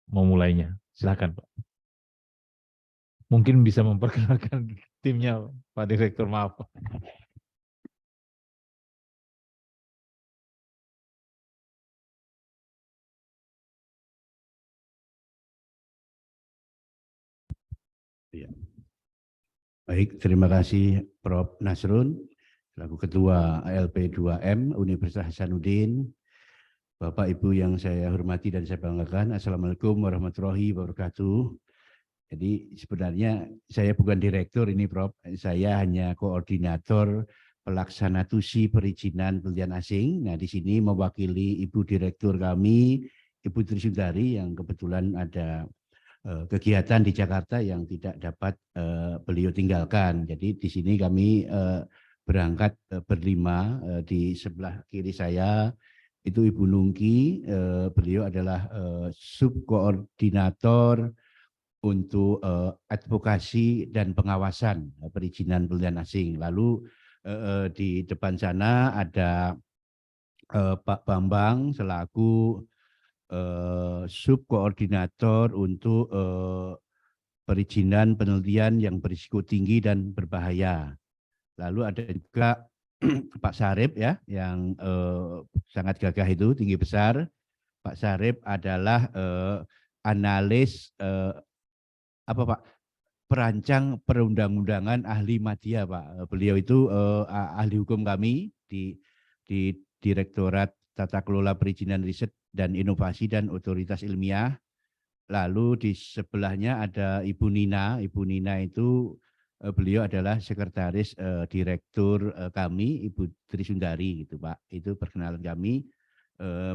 memulainya. Silakan Pak. Mungkin bisa memperkenalkan timnya Pak Direktur, maaf Pak. Ya. Baik, terima kasih Prof. Nasrun, selaku Ketua LP2M Universitas Hasanuddin. Bapak Ibu yang saya hormati dan saya banggakan, Assalamualaikum warahmatullahi wabarakatuh. Jadi sebenarnya saya bukan direktur ini Prof, saya hanya koordinator pelaksana TUSI perizinan penelitian asing. Nah di sini mewakili Ibu Direktur kami, Ibu Trisundari yang kebetulan ada kegiatan di Jakarta yang tidak dapat beliau tinggalkan. Jadi di sini kami berangkat berlima. Di sebelah kiri saya itu Ibu Nungki, beliau adalah subkoordinator untuk advokasi dan pengawasan perizinan penelitian asing. Lalu di depan sana ada Pak Bambang selaku subkoordinator untuk perizinan penelitian yang berisiko tinggi dan berbahaya. Lalu ada juga Pak Sarip ya, yang sangat gagah itu, tinggi besar. Pak Sarip adalah analis apa Pak? Perancang perundang-undangan ahli media Pak. Beliau itu ahli hukum kami di Direktorat Tata Kelola Perizinan Riset dan Inovasi dan Otoritas Ilmiah. Lalu di sebelahnya ada Ibu Nina. Ibu Nina itu beliau adalah sekretaris direktur kami, Ibu Trisundari gitu Pak. Itu perkenalan kami.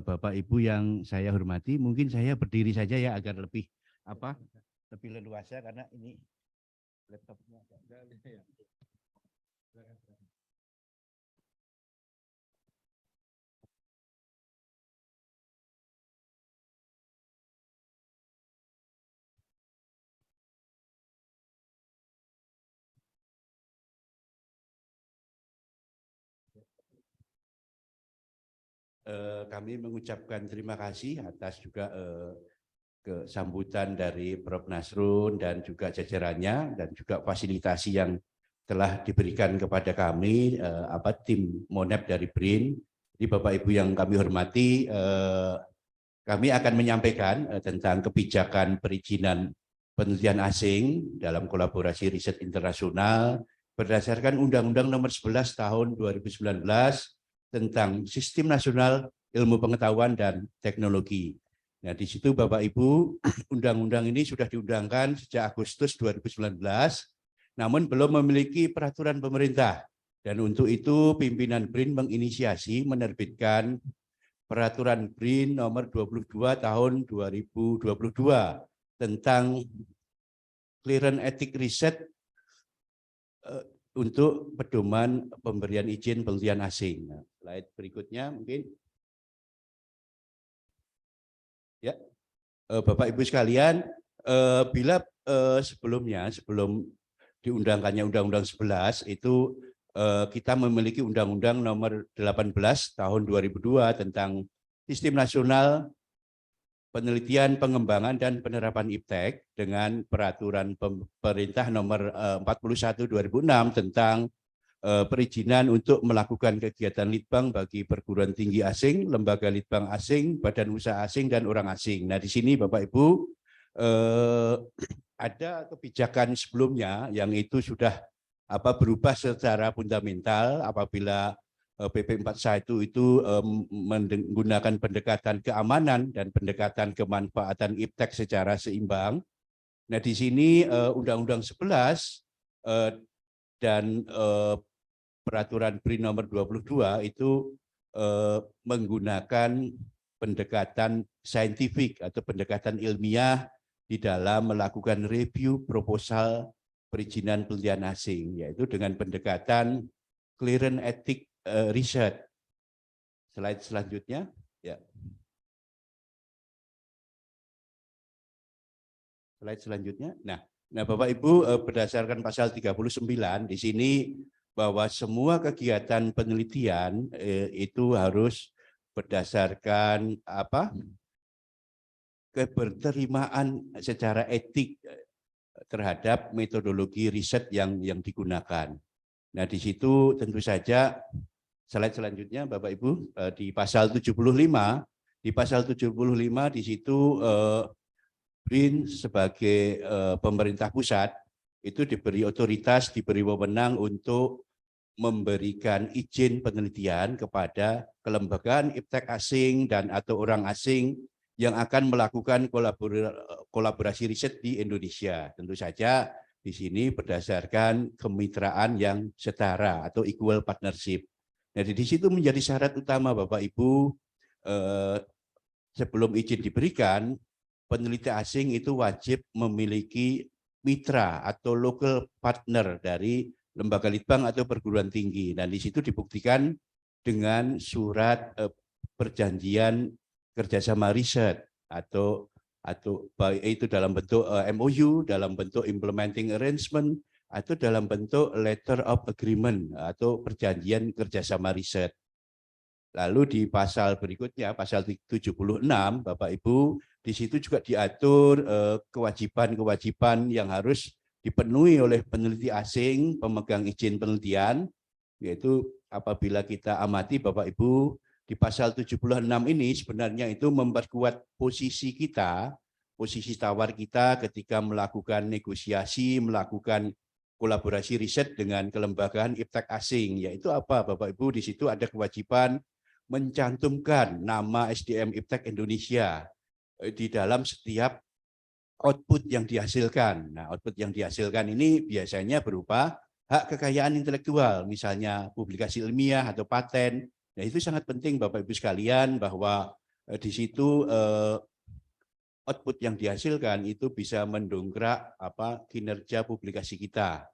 Bapak Ibu yang saya hormati, mungkin saya berdiri saja ya agar lebih lebih leluasa karena ini laptopnya agak ya. Kami mengucapkan terima kasih atas juga kesambutan dari Prof. Nasrun dan juga jajarannya dan juga fasilitasi yang telah diberikan kepada kami tim Monep dari BRIN. Jadi Bapak Ibu yang kami hormati, kami akan menyampaikan tentang kebijakan perizinan penelitian asing dalam kolaborasi riset internasional berdasarkan Undang-Undang Nomor 11 Tahun 2019 tentang Sistem Nasional Ilmu Pengetahuan dan Teknologi. Nah, di situ Bapak Ibu, undang-undang ini sudah diundangkan sejak Agustus 2019, namun belum memiliki peraturan pemerintah. Dan untuk itu pimpinan BRIN menginisiasi menerbitkan Peraturan BRIN nomor 22 tahun 2022 tentang clearance etik riset untuk pedoman pemberian izin penelitian asing. Nah, slide berikutnya mungkin. Ya, Bapak Ibu sekalian, bila sebelum diundangkannya Undang-Undang 11 itu kita memiliki Undang-Undang Nomor 18 Tahun 2002 tentang Sistem Nasional Penelitian, Pengembangan dan Penerapan IPTEK dengan Peraturan Pemerintah Nomor 41 2006 tentang perizinan untuk melakukan kegiatan litbang bagi perguruan tinggi asing, lembaga litbang asing, badan usaha asing, dan orang asing. Nah, di sini Bapak Ibu ada kebijakan sebelumnya yang itu sudah berubah secara fundamental apabila PP 41 itu menggunakan pendekatan keamanan dan pendekatan kemanfaatan IPTEK secara seimbang. Nah, di sini Undang-Undang 11 dan Peraturan BRIN nomor 22 itu menggunakan pendekatan saintifik atau pendekatan ilmiah di dalam melakukan review proposal perizinan penelitian asing, yaitu dengan pendekatan clearance etik riset. Slide selanjutnya. Ya. Slide selanjutnya. Nah, Bapak Ibu berdasarkan pasal 39 di sini bahwa semua kegiatan penelitian itu harus berdasarkan keberterimaan secara etik terhadap metodologi riset yang digunakan. Nah, di situ tentu saja slide selanjutnya Bapak Ibu di pasal 75, di situ BRIN sebagai pemerintah pusat itu diberi otoritas, diberi wewenang untuk memberikan izin penelitian kepada kelembagaan iptek asing dan atau orang asing yang akan melakukan kolaborasi riset di Indonesia. Tentu saja di sini berdasarkan kemitraan yang setara atau equal partnership. Jadi di situ menjadi syarat utama Bapak Ibu sebelum izin diberikan, peneliti asing itu wajib memiliki mitra atau local partner dari lembaga litbang atau perguruan tinggi. Dan di situ dibuktikan dengan surat perjanjian kerjasama riset atau baik itu dalam bentuk MOU, dalam bentuk implementing arrangement, atau dalam bentuk letter of agreement atau perjanjian kerjasama riset. Lalu di pasal berikutnya, pasal 76, Bapak Ibu, di situ juga diatur kewajiban-kewajiban yang harus dipenuhi oleh peneliti asing, pemegang izin penelitian, yaitu apabila kita amati Bapak Ibu, di pasal 76 ini sebenarnya itu memperkuat posisi kita, posisi tawar kita ketika melakukan negosiasi, melakukan kolaborasi riset dengan kelembagaan iptek asing, yaitu apa Bapak Ibu, di situ ada kewajiban mencantumkan nama SDM Iptek Indonesia di dalam setiap output yang dihasilkan. Nah, output yang dihasilkan ini biasanya berupa hak kekayaan intelektual, misalnya publikasi ilmiah atau paten. Nah, itu sangat penting Bapak Ibu sekalian bahwa di situ output yang dihasilkan itu bisa mendongkrak kinerja publikasi kita.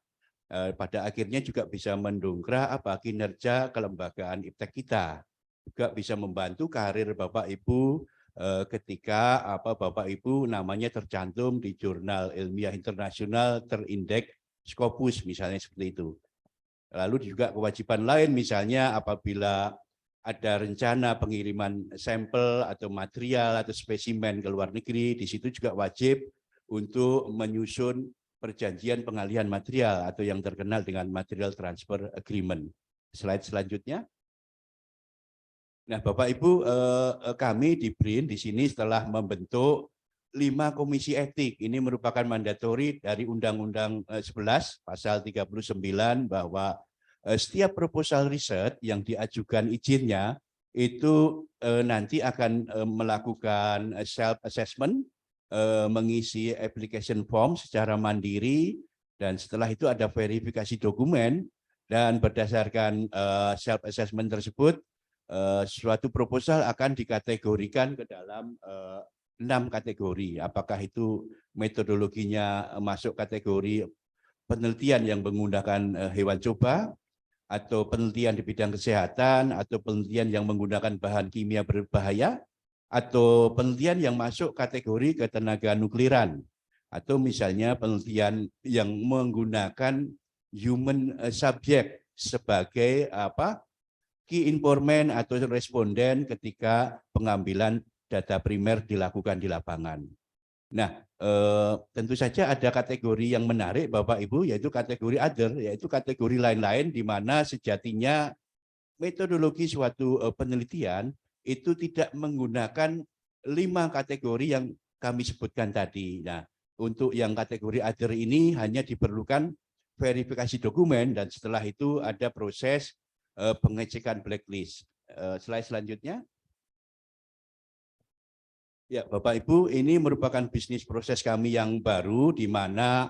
Pada akhirnya juga bisa mendongkrak kinerja kelembagaan iptek kita. Juga bisa membantu karir Bapak Ibu ketika Bapak Ibu namanya tercantum di jurnal ilmiah internasional terindeks Scopus misalnya seperti itu. Lalu juga kewajiban lain misalnya apabila ada rencana pengiriman sampel atau material atau spesimen ke luar negeri, di situ juga wajib untuk menyusun perjanjian pengalihan material atau yang terkenal dengan material transfer agreement. Slide selanjutnya. Nah, Bapak Ibu, kami di BRIN di sini setelah membentuk 5 komisi etik. Ini merupakan mandatori dari Undang-Undang 11 pasal 39 bahwa setiap proposal riset yang diajukan izinnya itu nanti akan melakukan self assessment, mengisi application form secara mandiri, dan setelah itu ada verifikasi dokumen, dan berdasarkan self assessment tersebut suatu proposal akan dikategorikan ke dalam 6 kategori. Apakah itu metodologinya masuk kategori penelitian yang menggunakan hewan coba, atau penelitian di bidang kesehatan, atau penelitian yang menggunakan bahan kimia berbahaya, atau penelitian yang masuk kategori ketenaga nukliran, atau misalnya penelitian yang menggunakan human subject sebagai key informant atau responden ketika pengambilan data primer dilakukan di lapangan. Nah, tentu saja ada kategori yang menarik Bapak Ibu, yaitu kategori other, yaitu kategori lain-lain di mana sejatinya metodologi suatu penelitian itu tidak menggunakan 5 kategori yang kami sebutkan tadi. Nah, untuk yang kategori other ini hanya diperlukan verifikasi dokumen, dan setelah itu ada proses pengecekan blacklist. Slide selanjutnya. Ya, Bapak Ibu, ini merupakan bisnis proses kami yang baru di mana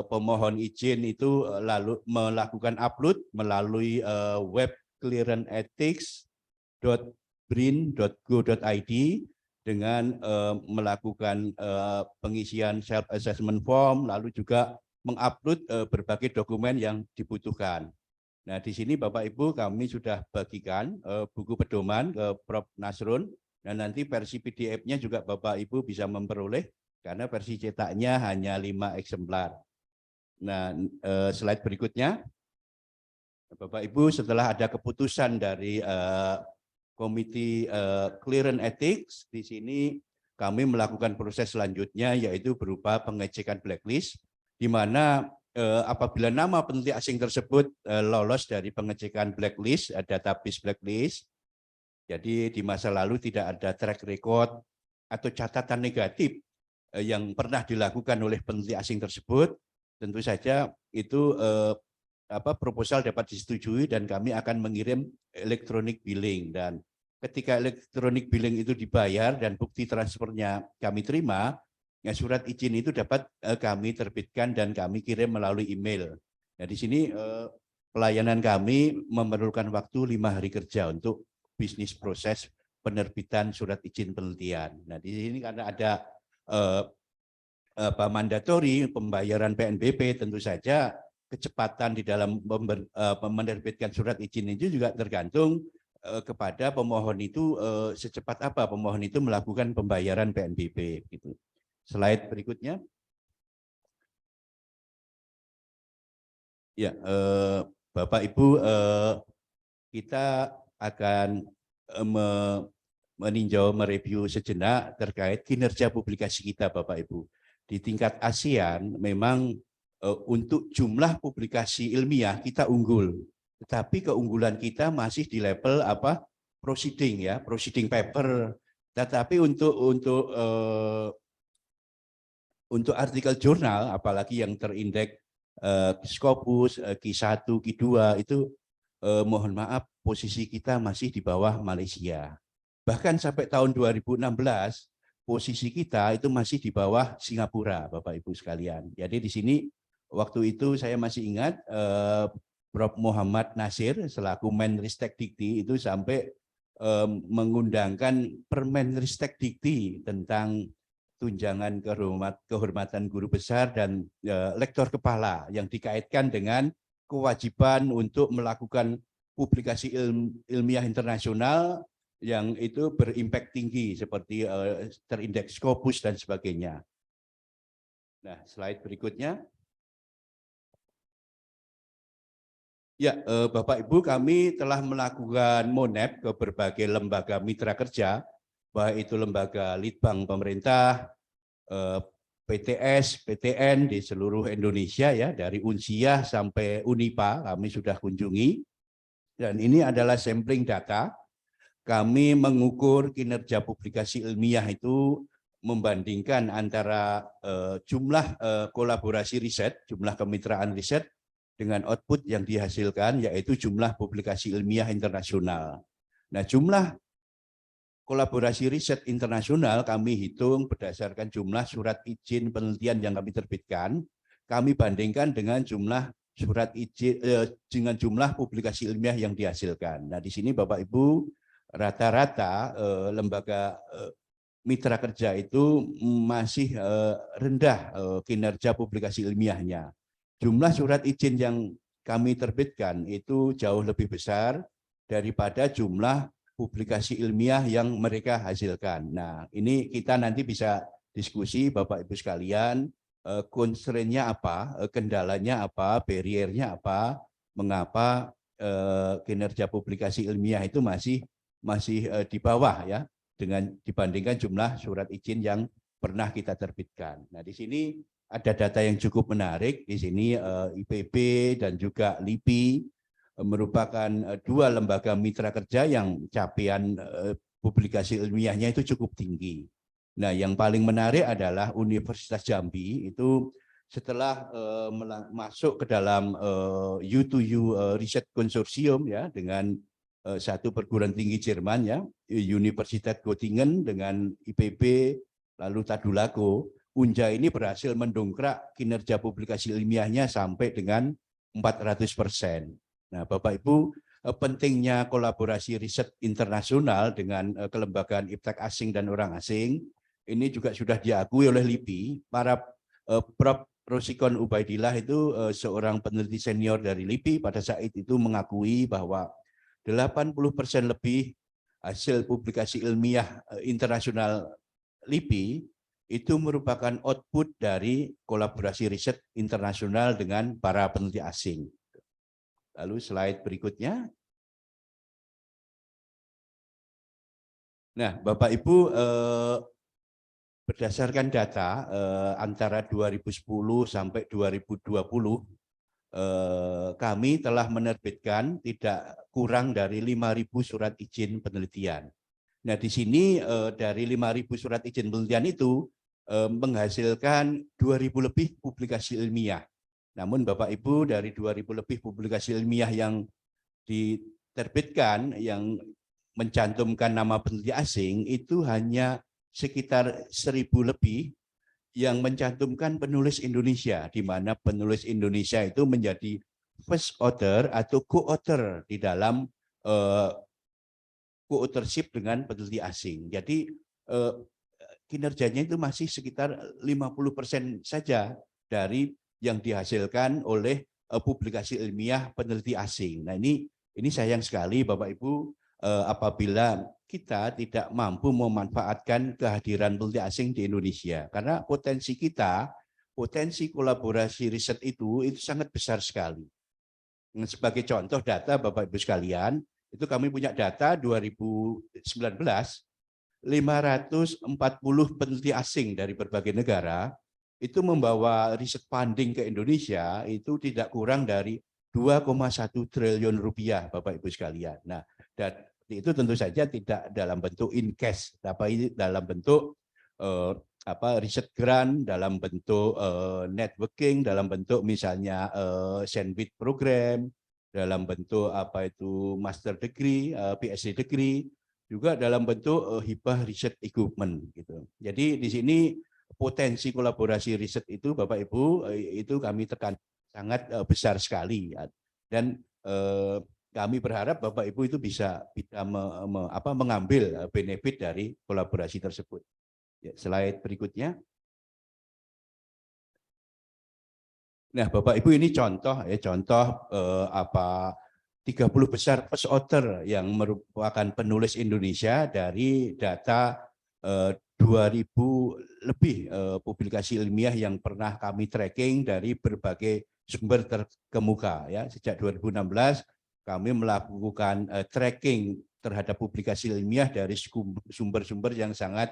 pemohon izin itu lalu melakukan upload melalui web clearanceethics.brin.go.id dengan melakukan pengisian self assessment form, lalu juga mengupload berbagai dokumen yang dibutuhkan. Nah, di sini Bapak Ibu kami sudah bagikan buku pedoman ke Prof. Nasrun, dan nanti versi PDF-nya juga Bapak Ibu bisa memperoleh karena versi cetaknya hanya 5 eksemplar. Nah, slide berikutnya. Bapak Ibu, setelah ada keputusan dari Komite Clearance Ethics, di sini kami melakukan proses selanjutnya yaitu berupa pengecekan blacklist, di mana apabila nama peneliti asing tersebut lolos dari pengecekan blacklist, database blacklist, jadi di masa lalu tidak ada track record atau catatan negatif yang pernah dilakukan oleh peneliti asing tersebut, tentu saja itu proposal dapat disetujui dan kami akan mengirim electronic billing. Dan ketika electronic billing itu dibayar dan bukti transfernya kami terima, ya surat izin itu dapat kami terbitkan dan kami kirim melalui email. Nah, di sini pelayanan kami memerlukan waktu 5 hari kerja untuk bisnis proses penerbitan surat izin penelitian. Nah, di sini karena ada mandatori pembayaran PNBP, tentu saja kecepatan di dalam menerbitkan surat izin itu juga tergantung kepada pemohon itu secepat apa pemohon itu melakukan pembayaran PNBP. Gitu. Slide berikutnya. Ya, Bapak Ibu, kita akan meninjau, mereview sejenak terkait kinerja publikasi kita, Bapak Ibu. Di tingkat ASEAN memang untuk jumlah publikasi ilmiah kita unggul, tetapi keunggulan kita masih di level proceeding ya, proceeding paper. Tetapi untuk artikel jurnal, apalagi yang terindeks Scopus, Q1, Q2 itu mohon maaf posisi kita masih di bawah Malaysia. Bahkan sampai tahun 2016 posisi kita itu masih di bawah Singapura, Bapak Ibu sekalian. Jadi di sini waktu itu saya masih ingat Prof. Muhammad Nasir selaku Menristek Dikti itu sampai mengundangkan Permenristek Dikti tentang tunjangan kehormatan guru besar dan lektor kepala yang dikaitkan dengan kewajiban untuk melakukan publikasi ilmiah internasional yang itu berimpak tinggi seperti terindeks Scopus dan sebagainya. Nah, slide berikutnya. Ya, Bapak Ibu, kami telah melakukan MONEP ke berbagai lembaga mitra kerja, baik itu lembaga litbang pemerintah, PTS, PTN di seluruh Indonesia ya, dari Unsia sampai Unipa kami sudah kunjungi. Dan ini adalah sampling data. Kami mengukur kinerja publikasi ilmiah itu membandingkan antara jumlah kolaborasi riset, jumlah kemitraan riset dengan output yang dihasilkan, yaitu jumlah publikasi ilmiah internasional. Nah, jumlah kolaborasi riset internasional kami hitung berdasarkan jumlah surat izin penelitian yang kami terbitkan, kami bandingkan dengan jumlah surat izin dengan jumlah publikasi ilmiah yang dihasilkan. Nah, di sini Bapak Ibu rata-rata lembaga mitra kerja itu masih rendah kinerja publikasi ilmiahnya. Jumlah surat izin yang kami terbitkan itu jauh lebih besar daripada jumlah publikasi ilmiah yang mereka hasilkan. Nah, ini kita nanti bisa diskusi Bapak Ibu sekalian, constraint-nya apa, kendalanya apa, barrier-nya apa, mengapa kinerja publikasi ilmiah itu masih di bawah ya dengan dibandingkan jumlah surat izin yang pernah kita terbitkan. Nah, di sini ada data yang cukup menarik. Di sini IPB dan juga LIPI merupakan dua lembaga mitra kerja yang capaian publikasi ilmiahnya itu cukup tinggi. Nah, yang paling menarik adalah Universitas Jambi itu setelah masuk ke dalam U2U Research Consortium ya dengan satu perguruan tinggi Jerman ya, Universitas Göttingen dengan IPB lalu Tadulako, Unja ini berhasil mendongkrak kinerja publikasi ilmiahnya sampai dengan 400%. Nah, Bapak Ibu, pentingnya kolaborasi riset internasional dengan kelembagaan iptek asing dan orang asing ini juga sudah diakui oleh LIPI. Para Prof. Rosikon Ubaidillah itu seorang peneliti senior dari LIPI pada saat itu mengakui bahwa 80% lebih hasil publikasi ilmiah internasional LIPI itu merupakan output dari kolaborasi riset internasional dengan para peneliti asing. Lalu slide berikutnya. Nah, Bapak Ibu, berdasarkan data antara 2010 sampai 2020, kami telah menerbitkan tidak kurang dari 5.000 surat izin penelitian. Nah, di sini dari 5.000 surat izin penelitian itu menghasilkan 2.000 lebih publikasi ilmiah. Namun Bapak Ibu, dari 2.000 lebih publikasi ilmiah yang diterbitkan, yang mencantumkan nama peneliti asing, itu hanya sekitar 1.000 lebih yang mencantumkan penulis Indonesia, di mana penulis Indonesia itu menjadi first author atau co-author di dalam co-authorship dengan peneliti asing. Jadi kinerjanya itu masih sekitar 50% saja dari yang dihasilkan oleh publikasi ilmiah peneliti asing. Nah, ini sayang sekali Bapak Ibu, apabila kita tidak mampu memanfaatkan kehadiran peneliti asing di Indonesia, karena potensi kita, potensi kolaborasi riset itu sangat besar sekali. Sebagai contoh data Bapak Ibu sekalian, itu kami punya data 2019, 540 peneliti asing dari berbagai negara itu membawa riset funding ke Indonesia itu tidak kurang dari 2,1 triliun rupiah, Bapak Ibu sekalian. Nah, dan itu tentu saja tidak dalam bentuk in cash, tapi dalam bentuk riset grant, dalam bentuk networking, dalam bentuk misalnya sandwich program, dalam bentuk master degree, PhD degree, juga dalam bentuk hibah riset equipment gitu. Jadi di sini potensi kolaborasi riset itu Bapak Ibu itu kami tekan sangat besar sekali, dan kami berharap Bapak Ibu itu bisa mengambil benefit dari kolaborasi tersebut. Ya, slide berikutnya. Nah, Bapak Ibu, ini contoh 30 besar first author yang merupakan penulis Indonesia dari data 2.000 lebih publikasi ilmiah yang pernah kami tracking dari berbagai sumber terkemuka. Ya, sejak 2016 kami melakukan tracking terhadap publikasi ilmiah dari sumber-sumber yang sangat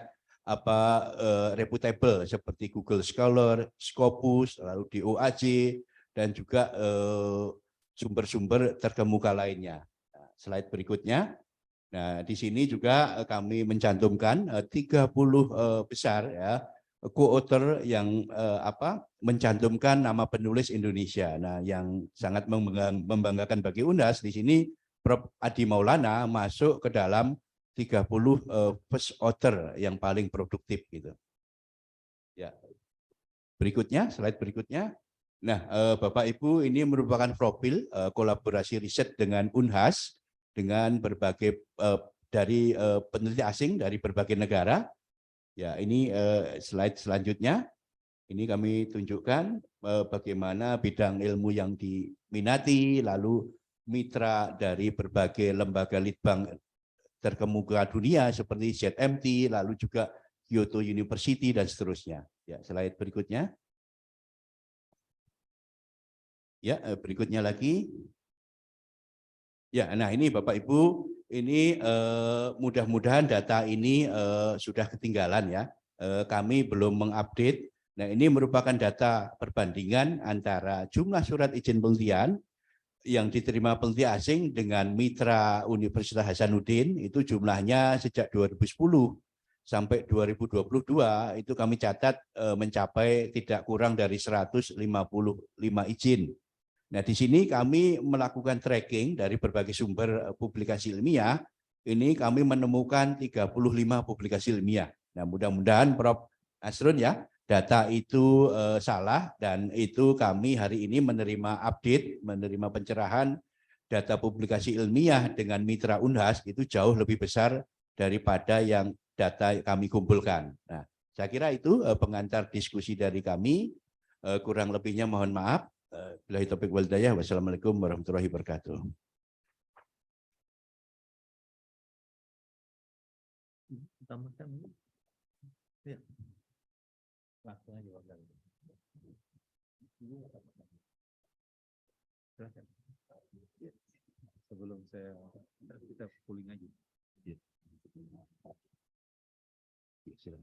reputable seperti Google Scholar, Scopus, lalu DOAJ, dan juga sumber-sumber terkemuka lainnya. Nah, slide berikutnya. Nah, di sini juga kami mencantumkan 30 besar ya co-author yang mencantumkan nama penulis Indonesia. Nah, yang sangat membanggakan bagi UNAS di sini Prof. Adi Maulana masuk ke dalam 30 first author yang paling produktif gitu. Ya. Berikutnya, slide berikutnya. Nah, Bapak Ibu, ini merupakan profil kolaborasi riset dengan UNHAS dengan berbagai dari peneliti asing dari berbagai negara. Ya, ini slide selanjutnya. Ini kami tunjukkan bagaimana bidang ilmu yang diminati, lalu mitra dari berbagai lembaga litbang terkemuka dunia seperti ZMT, lalu juga Kyoto University dan seterusnya. Ya, slide berikutnya. Ya, berikutnya lagi. Ya, nah ini Bapak Ibu, ini mudah-mudahan data ini sudah ketinggalan ya. Kami belum mengupdate. Nah, ini merupakan data perbandingan antara jumlah surat izin penelitian yang diterima peneliti asing dengan mitra Universitas Hasanuddin, itu jumlahnya sejak 2010 sampai 2022 itu kami catat mencapai tidak kurang dari 155 izin. Nah, di sini kami melakukan tracking dari berbagai sumber publikasi ilmiah. Ini kami menemukan 35 publikasi ilmiah. Nah, mudah-mudahan Prof. Asrun ya, data itu salah, dan itu kami hari ini menerima update, menerima pencerahan data publikasi ilmiah dengan mitra UNHAS itu jauh lebih besar daripada yang data kami kumpulkan. Nah, saya kira itu pengantar diskusi dari kami. Kurang lebihnya mohon maaf. Billahi taufiq wal hidayah. Wassalamualaikum warahmatullahi wabarakatuh. Sebelum kita pooling aja. Silakan.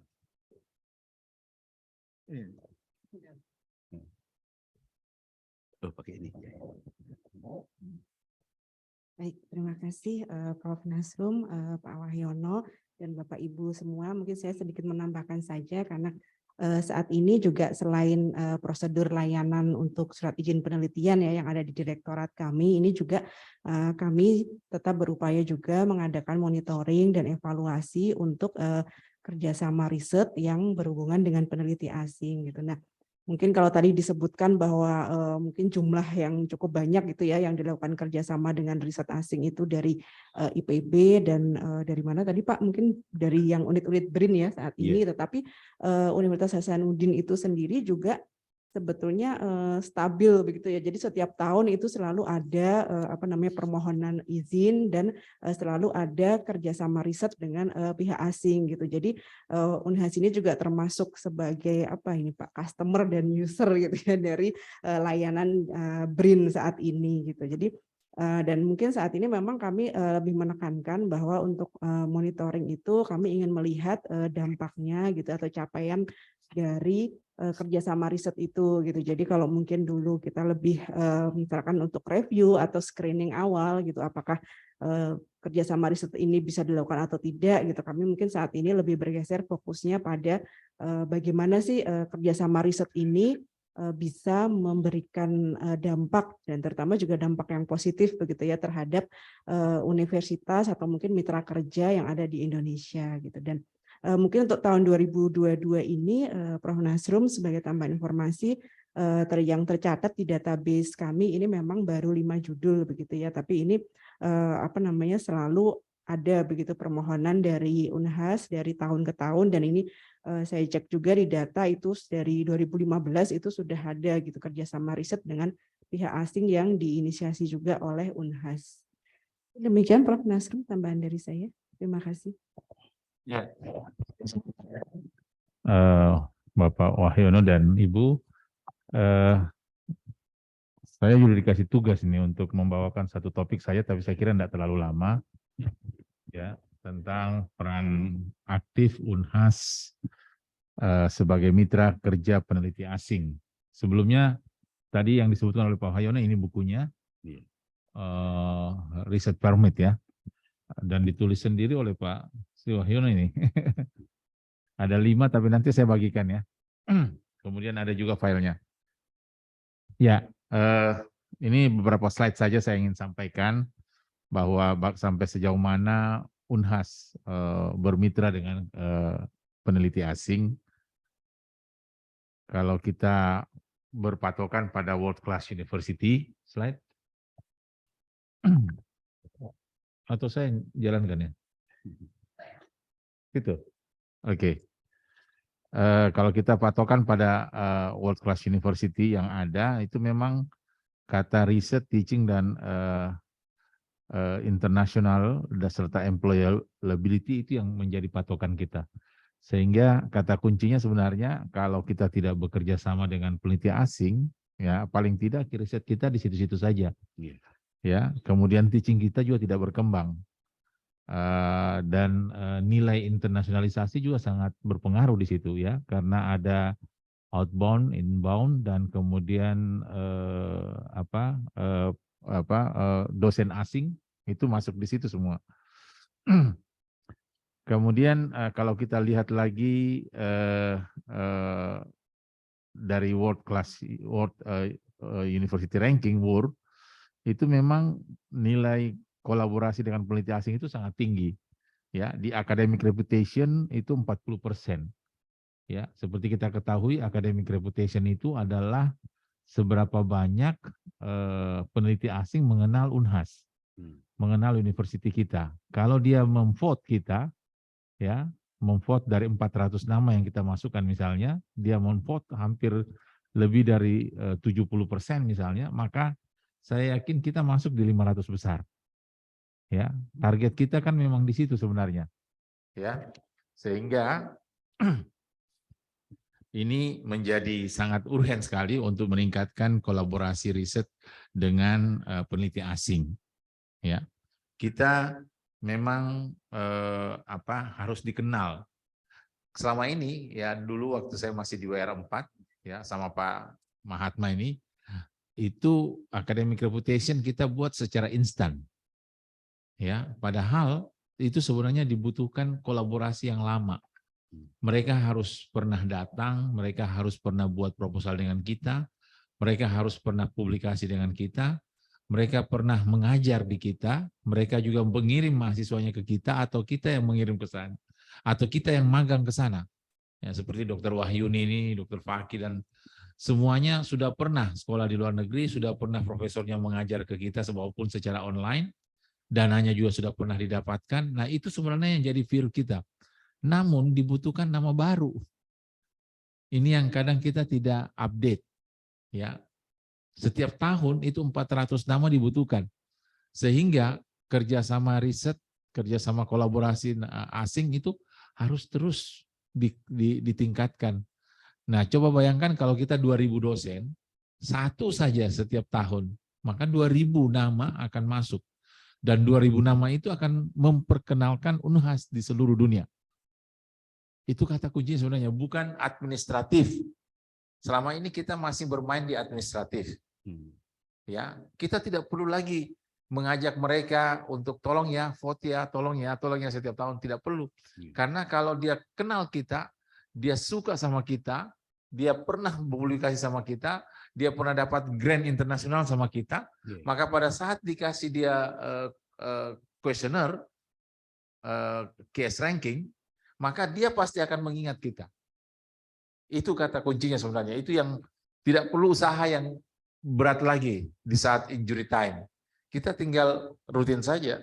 Oh, pakai ini. Baik, terima kasih Prof. Nasrum, Pak Wahyono, dan Bapak Ibu semua. Mungkin saya sedikit menambahkan saja karena saat ini juga selain prosedur layanan untuk surat izin penelitian ya yang ada di direktorat kami, ini juga kami tetap berupaya juga mengadakan monitoring dan evaluasi untuk kerjasama riset yang berhubungan dengan peneliti asing gitu. Nah, mungkin kalau tadi disebutkan bahwa mungkin jumlah yang cukup banyak gitu ya yang dilakukan kerjasama dengan riset asing itu dari IPB dan dari mana tadi Pak? Mungkin dari yang unit-unit BRIN ya saat ini, tetapi Universitas Hasanuddin itu sendiri juga sebetulnya stabil begitu ya. Jadi setiap tahun itu selalu ada permohonan izin dan selalu ada kerjasama riset dengan pihak asing gitu. Jadi Unhas ini juga termasuk sebagai Pak customer dan user gitu ya dari layanan BRIN saat ini gitu. Jadi dan mungkin saat ini memang kami lebih menekankan bahwa untuk monitoring itu kami ingin melihat dampaknya gitu atau capaian dari kerjasama riset itu gitu. Jadi kalau mungkin dulu kita lebih misalkan untuk review atau screening awal gitu, apakah kerjasama riset ini bisa dilakukan atau tidak gitu. Kami mungkin saat ini lebih bergeser fokusnya pada bagaimana sih kerjasama riset ini bisa memberikan dampak dan terutama juga dampak yang positif begitu ya terhadap universitas atau mungkin mitra kerja yang ada di Indonesia gitu. Dan mungkin untuk tahun 2022 ini Prof. Nasrum sebagai tambahan informasi yang tercatat di database kami ini memang baru 5 judul begitu ya, tapi ini selalu ada begitu permohonan dari Unhas dari tahun ke tahun, dan ini saya cek juga di data itu dari 2015 itu sudah ada gitu kerjasama riset dengan pihak asing yang diinisiasi juga oleh Unhas. Demikian Prof. Nasrum tambahan dari saya. Terima kasih. Ya. Bapak Wahyono dan Ibu, saya juga dikasih tugas ini untuk membawakan satu topik saya, tapi saya kira tidak terlalu lama, ya, tentang peran aktif Unhas sebagai mitra kerja peneliti asing. Sebelumnya tadi yang disebutkan oleh Pak Wahyono ini bukunya, Research Permit ya, dan ditulis sendiri oleh Pak Wahyono ini. Ada 5 tapi nanti saya bagikan ya. Kemudian ada juga filenya. Ya, ini beberapa slide saja saya ingin sampaikan bahwa sampai sejauh mana Unhas bermitra dengan peneliti asing. Kalau kita berpatokan pada World Class University, slide. Atau saya jalankan ya? Gitu. Oke. Kalau kita patokan pada World Class University yang ada, itu memang kata riset, teaching, dan international serta employability itu yang menjadi patokan kita. Sehingga kata kuncinya sebenarnya kalau kita tidak bekerja sama dengan peneliti asing, ya paling tidak riset kita di situ-situ saja. Ya, kemudian teaching kita juga tidak berkembang. Dan nilai internasionalisasi juga sangat berpengaruh di situ ya, karena ada outbound, inbound, dan kemudian dosen asing itu masuk di situ semua. Kemudian kalau kita lihat lagi dari World University Ranking World, itu memang nilai kolaborasi dengan peneliti asing itu sangat tinggi. Ya, di academic reputation itu 40%. Ya, seperti kita ketahui academic reputation itu adalah seberapa banyak peneliti asing mengenal Unhas, mengenal university kita. Kalau dia memvote kita, ya, memvote dari 400 nama yang kita masukkan misalnya, dia memvote hampir lebih dari 70% misalnya, maka saya yakin kita masuk di 500 besar. Ya, target kita kan memang di situ sebenarnya. Ya. Sehingga ini menjadi sangat urgen sekali untuk meningkatkan kolaborasi riset dengan peneliti asing. Ya. Kita memang harus dikenal selama ini ya dulu waktu saya masih di WR4 ya sama Pak Mahatma ini, itu academic reputation kita buat secara instan. Ya, padahal itu sebenarnya dibutuhkan kolaborasi yang lama. Mereka harus pernah datang, mereka harus pernah buat proposal dengan kita, mereka harus pernah publikasi dengan kita, mereka pernah mengajar di kita, mereka juga mengirim mahasiswanya ke kita, atau kita yang mengirim ke sana, atau kita yang magang ke sana. Ya, seperti Dr. Wahyuni ini, Dr. Fakih, dan semuanya sudah pernah sekolah di luar negeri, sudah pernah profesornya mengajar ke kita walaupun secara online, dananya juga sudah pernah didapatkan. Nah, itu sebenarnya yang jadi feel kita. Namun dibutuhkan nama baru. Ini yang kadang kita tidak update. Ya, setiap tahun itu 400 nama dibutuhkan. Sehingga kerjasama riset, kerjasama kolaborasi asing itu harus terus ditingkatkan. Nah, coba bayangkan kalau kita 2.000 dosen, satu saja setiap tahun, maka 2.000 nama akan masuk. Dan 2.000 nama itu akan memperkenalkan Unhas di seluruh dunia. Itu kata kunci sebenarnya, bukan administratif. Selama ini kita masih bermain di administratif. Ya, kita tidak perlu lagi mengajak mereka untuk tolong ya, vote ya, tolong ya setiap tahun, tidak perlu. Karena kalau dia kenal kita, dia suka sama kita, dia pernah publikasi sama kita, dia pernah dapat grant internasional sama kita, maka pada saat dikasih dia questionnaire, case ranking, maka dia pasti akan mengingat kita. Itu kata kuncinya sebenarnya. Itu yang tidak perlu usaha yang berat lagi di saat injury time. Kita tinggal rutin saja.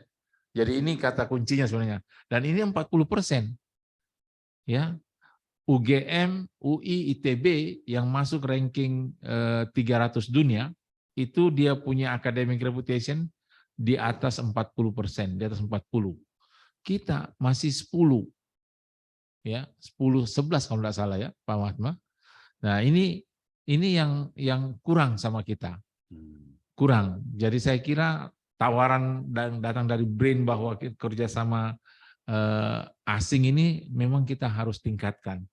Jadi ini kata kuncinya sebenarnya. Dan ini 40%. Ya. UGM, UI, ITB yang masuk ranking 300 dunia, itu dia punya academic reputation di atas 40%, di atas 40. Kita masih 10. Ya, 10 11 kalau tidak salah ya, Pak Mahatma. Nah, ini yang kurang sama kita. Kurang. Jadi saya kira tawaran datang dari BRAIN bahwa kerjasama asing ini memang kita harus tingkatkan.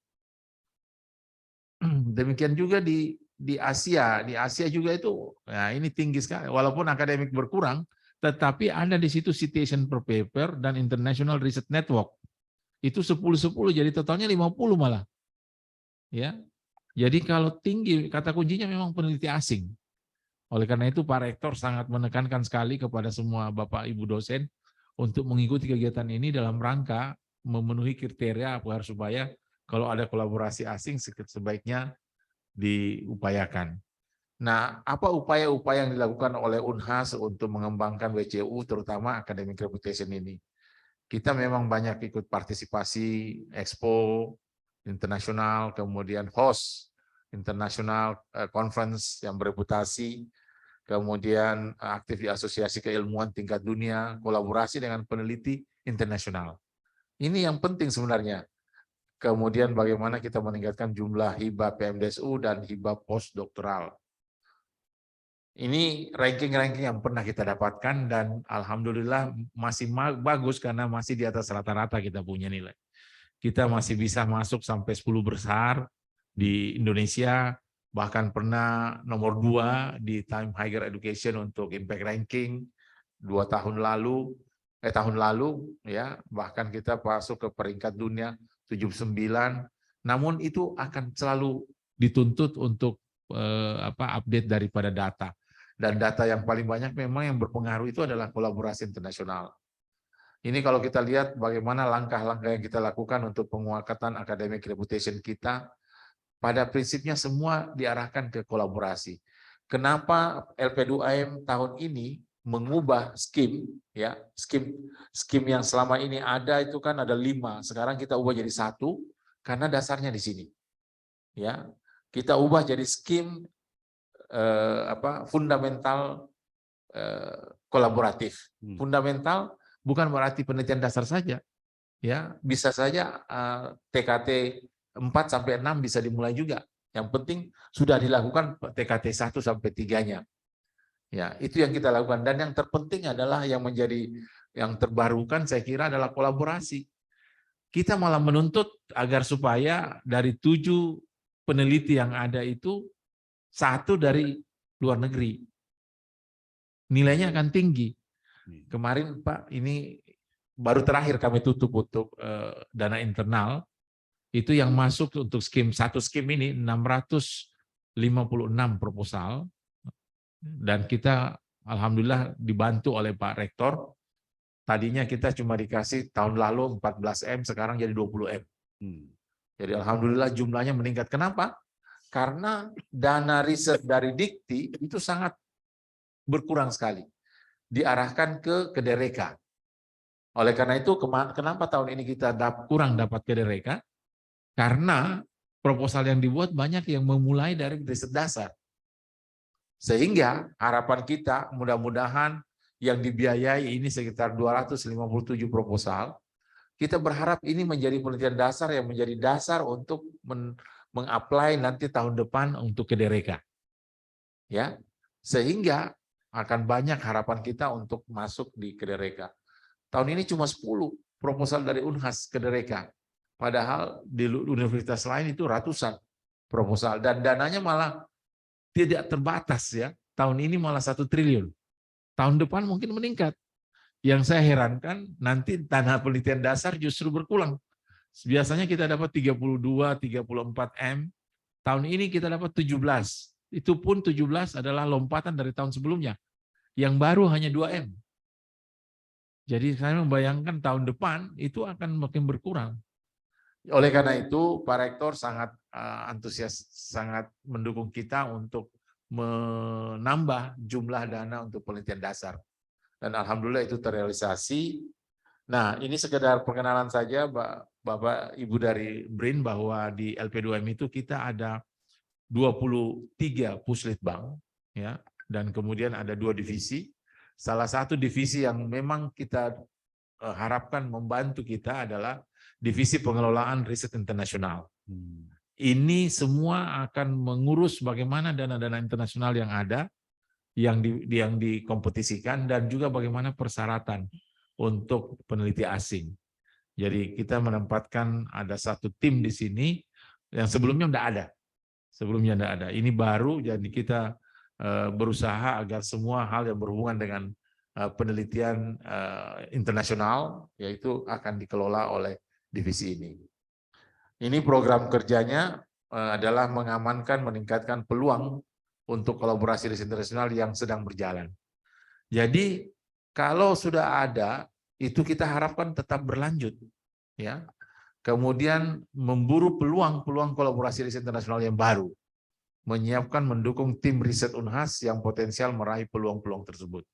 Demikian juga di Asia. Di Asia juga itu, ya ini tinggi sekali. Walaupun akademik berkurang, tetapi ada di situ citation per paper dan International Research Network. Itu 10-10, jadi totalnya 50 malah. Ya. Jadi kalau tinggi, kata kuncinya memang peneliti asing. Oleh karena itu Pak Rektor sangat menekankan sekali kepada semua Bapak Ibu dosen untuk mengikuti kegiatan ini dalam rangka memenuhi kriteria agar supaya kalau ada kolaborasi asing sebaiknya diupayakan. Nah, apa upaya-upaya yang dilakukan oleh Unhas untuk mengembangkan WCU terutama academic reputation ini? Kita memang banyak ikut partisipasi expo internasional, kemudian host internasional conference yang bereputasi, kemudian aktif di asosiasi keilmuan tingkat dunia, kolaborasi dengan peneliti internasional. Ini yang penting sebenarnya. Kemudian bagaimana kita meningkatkan jumlah hibah PMDSU dan hibah postdoktoral. Ini ranking-ranking yang pernah kita dapatkan dan alhamdulillah masih bagus karena masih di atas rata-rata kita punya nilai. Kita masih bisa masuk sampai 10 besar di Indonesia, bahkan pernah nomor 2 di Time Higher Education untuk impact ranking 2 tahun lalu ya, bahkan kita masuk ke peringkat dunia 79. Namun itu akan selalu dituntut untuk update daripada data. Dan data yang paling banyak memang yang berpengaruh itu adalah kolaborasi internasional. Ini kalau kita lihat bagaimana langkah-langkah yang kita lakukan untuk penguatan academic reputation kita, pada prinsipnya semua diarahkan ke kolaborasi. Kenapa LP2AM tahun ini mengubah skim, ya, skim yang selama ini ada itu kan ada 5, sekarang kita ubah jadi 1 karena dasarnya di sini. Ya, kita ubah jadi skim fundamental kolaboratif. Fundamental bukan berarti penelitian dasar saja, ya bisa saja TKT 4 sampai 6 bisa dimulai juga. Yang penting sudah dilakukan TKT 1 sampai 3-nya. Ya, itu yang kita lakukan. Dan yang terpenting adalah yang menjadi yang terbarukan saya kira adalah kolaborasi. kita malah menuntut agar supaya dari 7 peneliti yang ada itu 1 dari luar negeri. Nilainya akan tinggi. Kemarin Pak, ini baru terakhir kami tutup untuk dana internal, itu yang masuk untuk satu skim ini 656 proposal, dan kita alhamdulillah dibantu oleh Pak Rektor. Tadinya kita cuma dikasih tahun lalu 14M, sekarang jadi 20M. Jadi alhamdulillah jumlahnya meningkat. Kenapa? Karena dana riset dari Dikti itu sangat berkurang sekali. Diarahkan ke Kedereka. Oleh karena itu, kenapa tahun ini kita kurang dapat Kedereka? Karena proposal yang dibuat banyak yang memulai dari riset dasar. Sehingga harapan kita mudah-mudahan yang dibiayai ini sekitar 257 proposal. Kita berharap ini menjadi penelitian dasar yang menjadi dasar untuk mengapply nanti tahun depan untuk Kedereka. Ya, sehingga akan banyak harapan kita untuk masuk di Kedereka. Tahun ini cuma 10 proposal dari Unhas Kedereka. Padahal di universitas lain itu ratusan proposal dan dananya malah tidak terbatas ya. Tahun ini malah 1 triliun. Tahun depan mungkin meningkat. Yang saya herankan nanti dana penelitian dasar justru berkurang. Biasanya kita dapat 32, 34M. Tahun ini kita dapat 17. Itu pun 17 adalah lompatan dari tahun sebelumnya. Yang baru hanya 2M. Jadi saya membayangkan tahun depan itu akan makin berkurang. Oleh karena itu Pak Rektor sangat antusias, sangat mendukung kita untuk menambah jumlah dana untuk penelitian dasar. Dan alhamdulillah itu terrealisasi. Nah, ini sekedar perkenalan saja Bapak Ibu dari BRIN bahwa di LP2M itu kita ada 23 puslitbang ya, dan kemudian ada 2 divisi. Salah satu divisi yang memang kita harapkan membantu kita adalah divisi pengelolaan riset internasional. Ini semua akan mengurus bagaimana dana-dana internasional yang ada, yang dikompetisikan, dan juga bagaimana persyaratan untuk peneliti asing. Jadi kita menempatkan ada satu tim di sini yang sebelumnya tidak ada. Sebelumnya tidak ada. Ini baru, jadi kita berusaha agar semua hal yang berhubungan dengan penelitian internasional yaitu akan dikelola oleh divisi ini. Ini program kerjanya adalah mengamankan, meningkatkan peluang untuk kolaborasi riset internasional yang sedang berjalan. Jadi kalau sudah ada, itu kita harapkan tetap berlanjut, ya. Kemudian memburu peluang-peluang kolaborasi riset internasional yang baru, menyiapkan, mendukung tim riset Unhas yang potensial meraih peluang-peluang tersebut.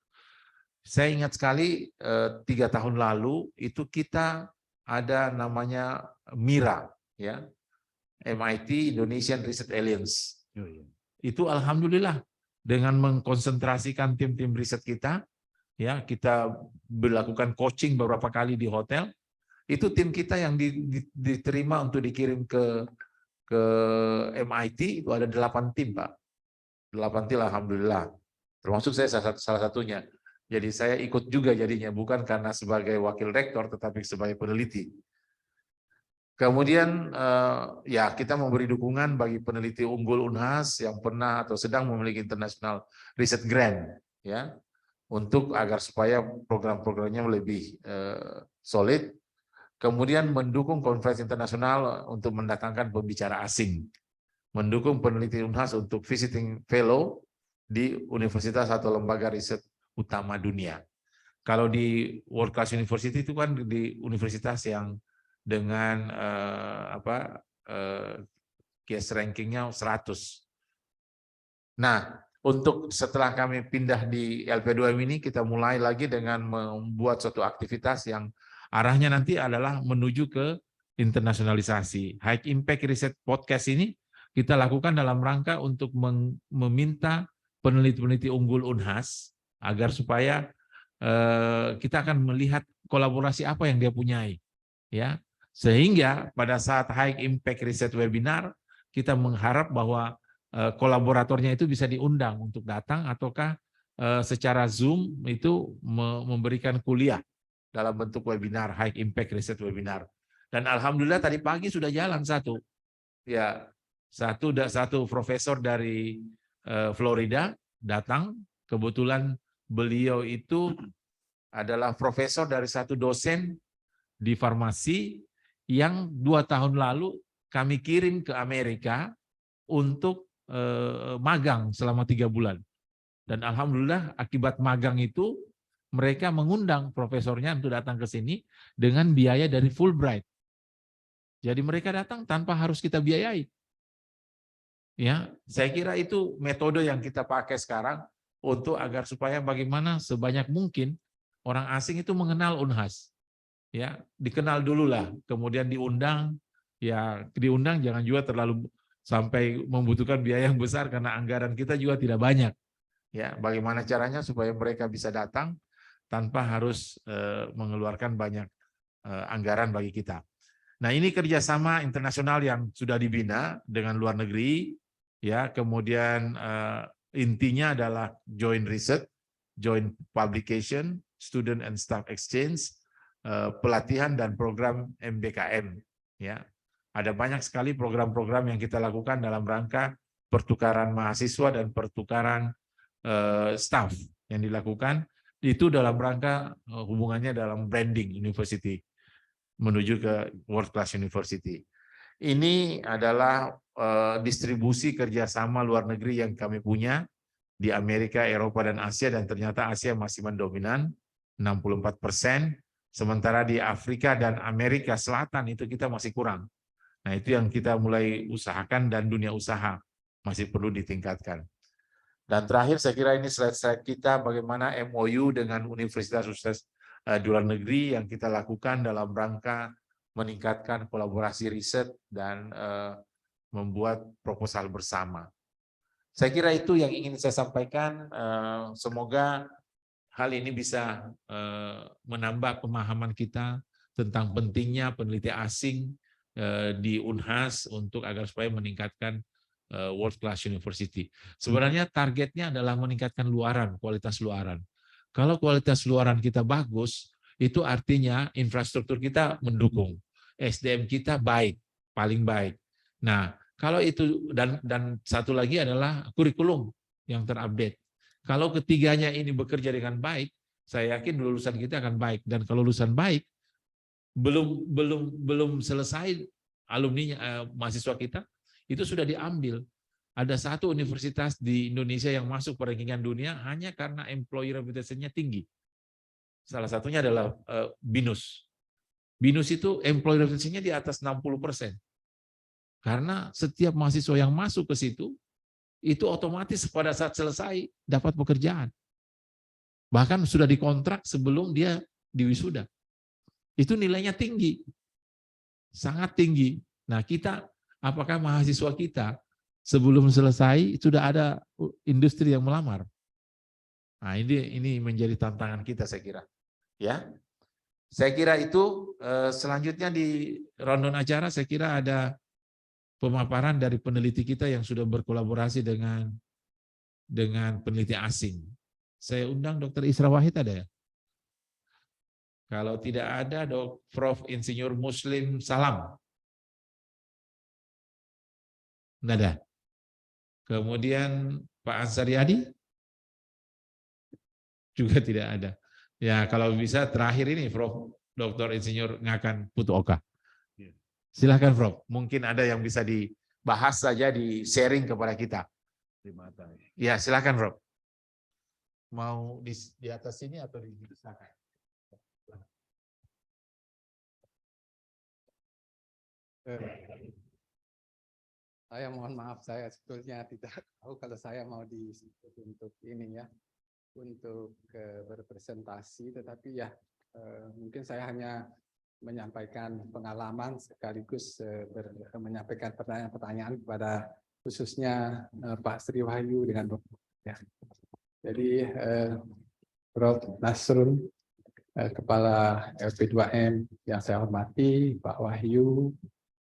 Saya ingat sekali 3 tahun lalu itu kita ada namanya MIRA, ya, MIT Indonesian Research Alliance. Itu alhamdulillah dengan mengkonsentrasikan tim-tim riset kita, ya, kita melakukan coaching beberapa kali di hotel. Itu tim kita yang diterima untuk dikirim ke MIT itu ada 8 tim, Pak. 8 tim alhamdulillah. Termasuk saya salah satunya. Jadi saya ikut juga jadinya, bukan karena sebagai wakil rektor tetapi sebagai peneliti. Kemudian ya kita memberi dukungan bagi peneliti unggul Unhas yang pernah atau sedang memiliki international research grant, ya, untuk agar supaya program-programnya lebih solid. Kemudian mendukung konferensi internasional untuk mendatangkan pembicara asing, mendukung peneliti Unhas untuk visiting fellow di universitas atau lembaga riset utama dunia. Kalau di World Class University itu kan di universitas yang dengan case rankingnya 100. Nah, untuk setelah kami pindah di LP2M ini, kita mulai lagi dengan membuat suatu aktivitas yang arahnya nanti adalah menuju ke internasionalisasi. High Impact Research Podcast ini kita lakukan dalam rangka untuk meminta peneliti-peneliti unggul Unhas agar supaya kita akan melihat kolaborasi apa yang dia punyai, ya, sehingga pada saat High Impact Research Webinar kita mengharap bahwa kolaboratornya itu bisa diundang untuk datang ataukah secara Zoom itu memberikan kuliah dalam bentuk webinar, High Impact Research Webinar. Dan alhamdulillah tadi pagi sudah jalan satu. Ya, satu profesor dari Florida datang. Kebetulan beliau itu adalah profesor dari satu dosen di farmasi yang 2 tahun lalu kami kirim ke Amerika untuk magang selama 3 bulan. Dan alhamdulillah akibat magang itu mereka mengundang profesornya untuk datang ke sini dengan biaya dari Fulbright. Jadi mereka datang tanpa harus kita biayai. Ya, saya kira itu metode yang kita pakai sekarang untuk agar supaya bagaimana sebanyak mungkin orang asing itu mengenal Unhas. Ya, dikenal dulu lah, kemudian diundang, ya diundang jangan juga terlalu sampai membutuhkan biaya yang besar karena anggaran kita juga tidak banyak. Ya, bagaimana caranya supaya mereka bisa datang tanpa harus mengeluarkan banyak anggaran bagi kita. Nah, ini kerjasama internasional yang sudah dibina dengan luar negeri, ya. Kemudian intinya adalah joint research, joint publication, student and staff exchange, pelatihan dan program MBKM. Ya, ada banyak sekali program-program yang kita lakukan dalam rangka pertukaran mahasiswa dan pertukaran staff yang dilakukan itu dalam rangka hubungannya dalam branding university menuju ke world class university. Ini adalah distribusi kerjasama luar negeri yang kami punya di Amerika, Eropa, dan Asia, dan ternyata Asia masih mendominan 64%, sementara di Afrika dan Amerika Selatan itu kita masih kurang. Nah, itu yang kita mulai usahakan dan dunia usaha masih perlu ditingkatkan. Dan terakhir saya kira ini slide-slide kita bagaimana MOU dengan universitas-universitas di luar negeri yang kita lakukan dalam rangka meningkatkan kolaborasi riset dan membuat proposal bersama. Saya kira itu yang ingin saya sampaikan. Semoga hal ini bisa menambah pemahaman kita tentang pentingnya peneliti asing di Unhas untuk agar supaya meningkatkan world class university. Sebenarnya targetnya adalah meningkatkan luaran, kualitas luaran. Kalau kualitas luaran kita bagus, itu artinya infrastruktur kita mendukung, SDM kita baik, paling baik. Nah, kalau itu dan satu lagi adalah kurikulum yang terupdate. Kalau ketiganya ini bekerja dengan baik, saya yakin lulusan kita akan baik. Dan kalau lulusan baik, belum selesai alumninya, mahasiswa kita itu sudah diambil. Ada satu universitas di Indonesia yang masuk rankingan dunia hanya karena employee reputation-nya tinggi. Salah satunya adalah BINUS. BINUS itu employee reputation-nya di atas 60%. Karena setiap mahasiswa yang masuk ke situ, itu otomatis pada saat selesai dapat pekerjaan. Bahkan sudah dikontrak sebelum dia diwisuda. Itu nilainya tinggi. Sangat tinggi. Nah, kita, apakah mahasiswa kita sebelum selesai sudah ada industri yang melamar? Nah, ini menjadi tantangan kita saya kira. Ya, saya kira itu. Selanjutnya di rundown acara saya kira ada pemaparan dari peneliti kita yang sudah berkolaborasi dengan peneliti asing. Saya undang Dr. Isra Wahid, ada ya? Kalau tidak ada, Prof. Insinyur Muslim Salam. Nggak ada. Kemudian Pak Ansariadi juga tidak ada. Ya, kalau bisa terakhir ini Prof. Dr. Insinyur Ngakan Putu Oka. Silakan Prof. Mungkin ada yang bisa dibahas saja, di sharing kepada kita. Ya, silakan Prof. Mau di atas sini atau di sana? Saya mohon maaf, saya sebetulnya tidak tahu kalau saya mau disebut untuk ini ya, untuk berpresentasi, tetapi ya mungkin saya hanya menyampaikan pengalaman sekaligus menyampaikan pertanyaan-pertanyaan kepada khususnya Pak Sri Wahyu dengan ya. Jadi Prof. Nasrun, Kepala LP2M yang saya hormati, Pak Wahyu,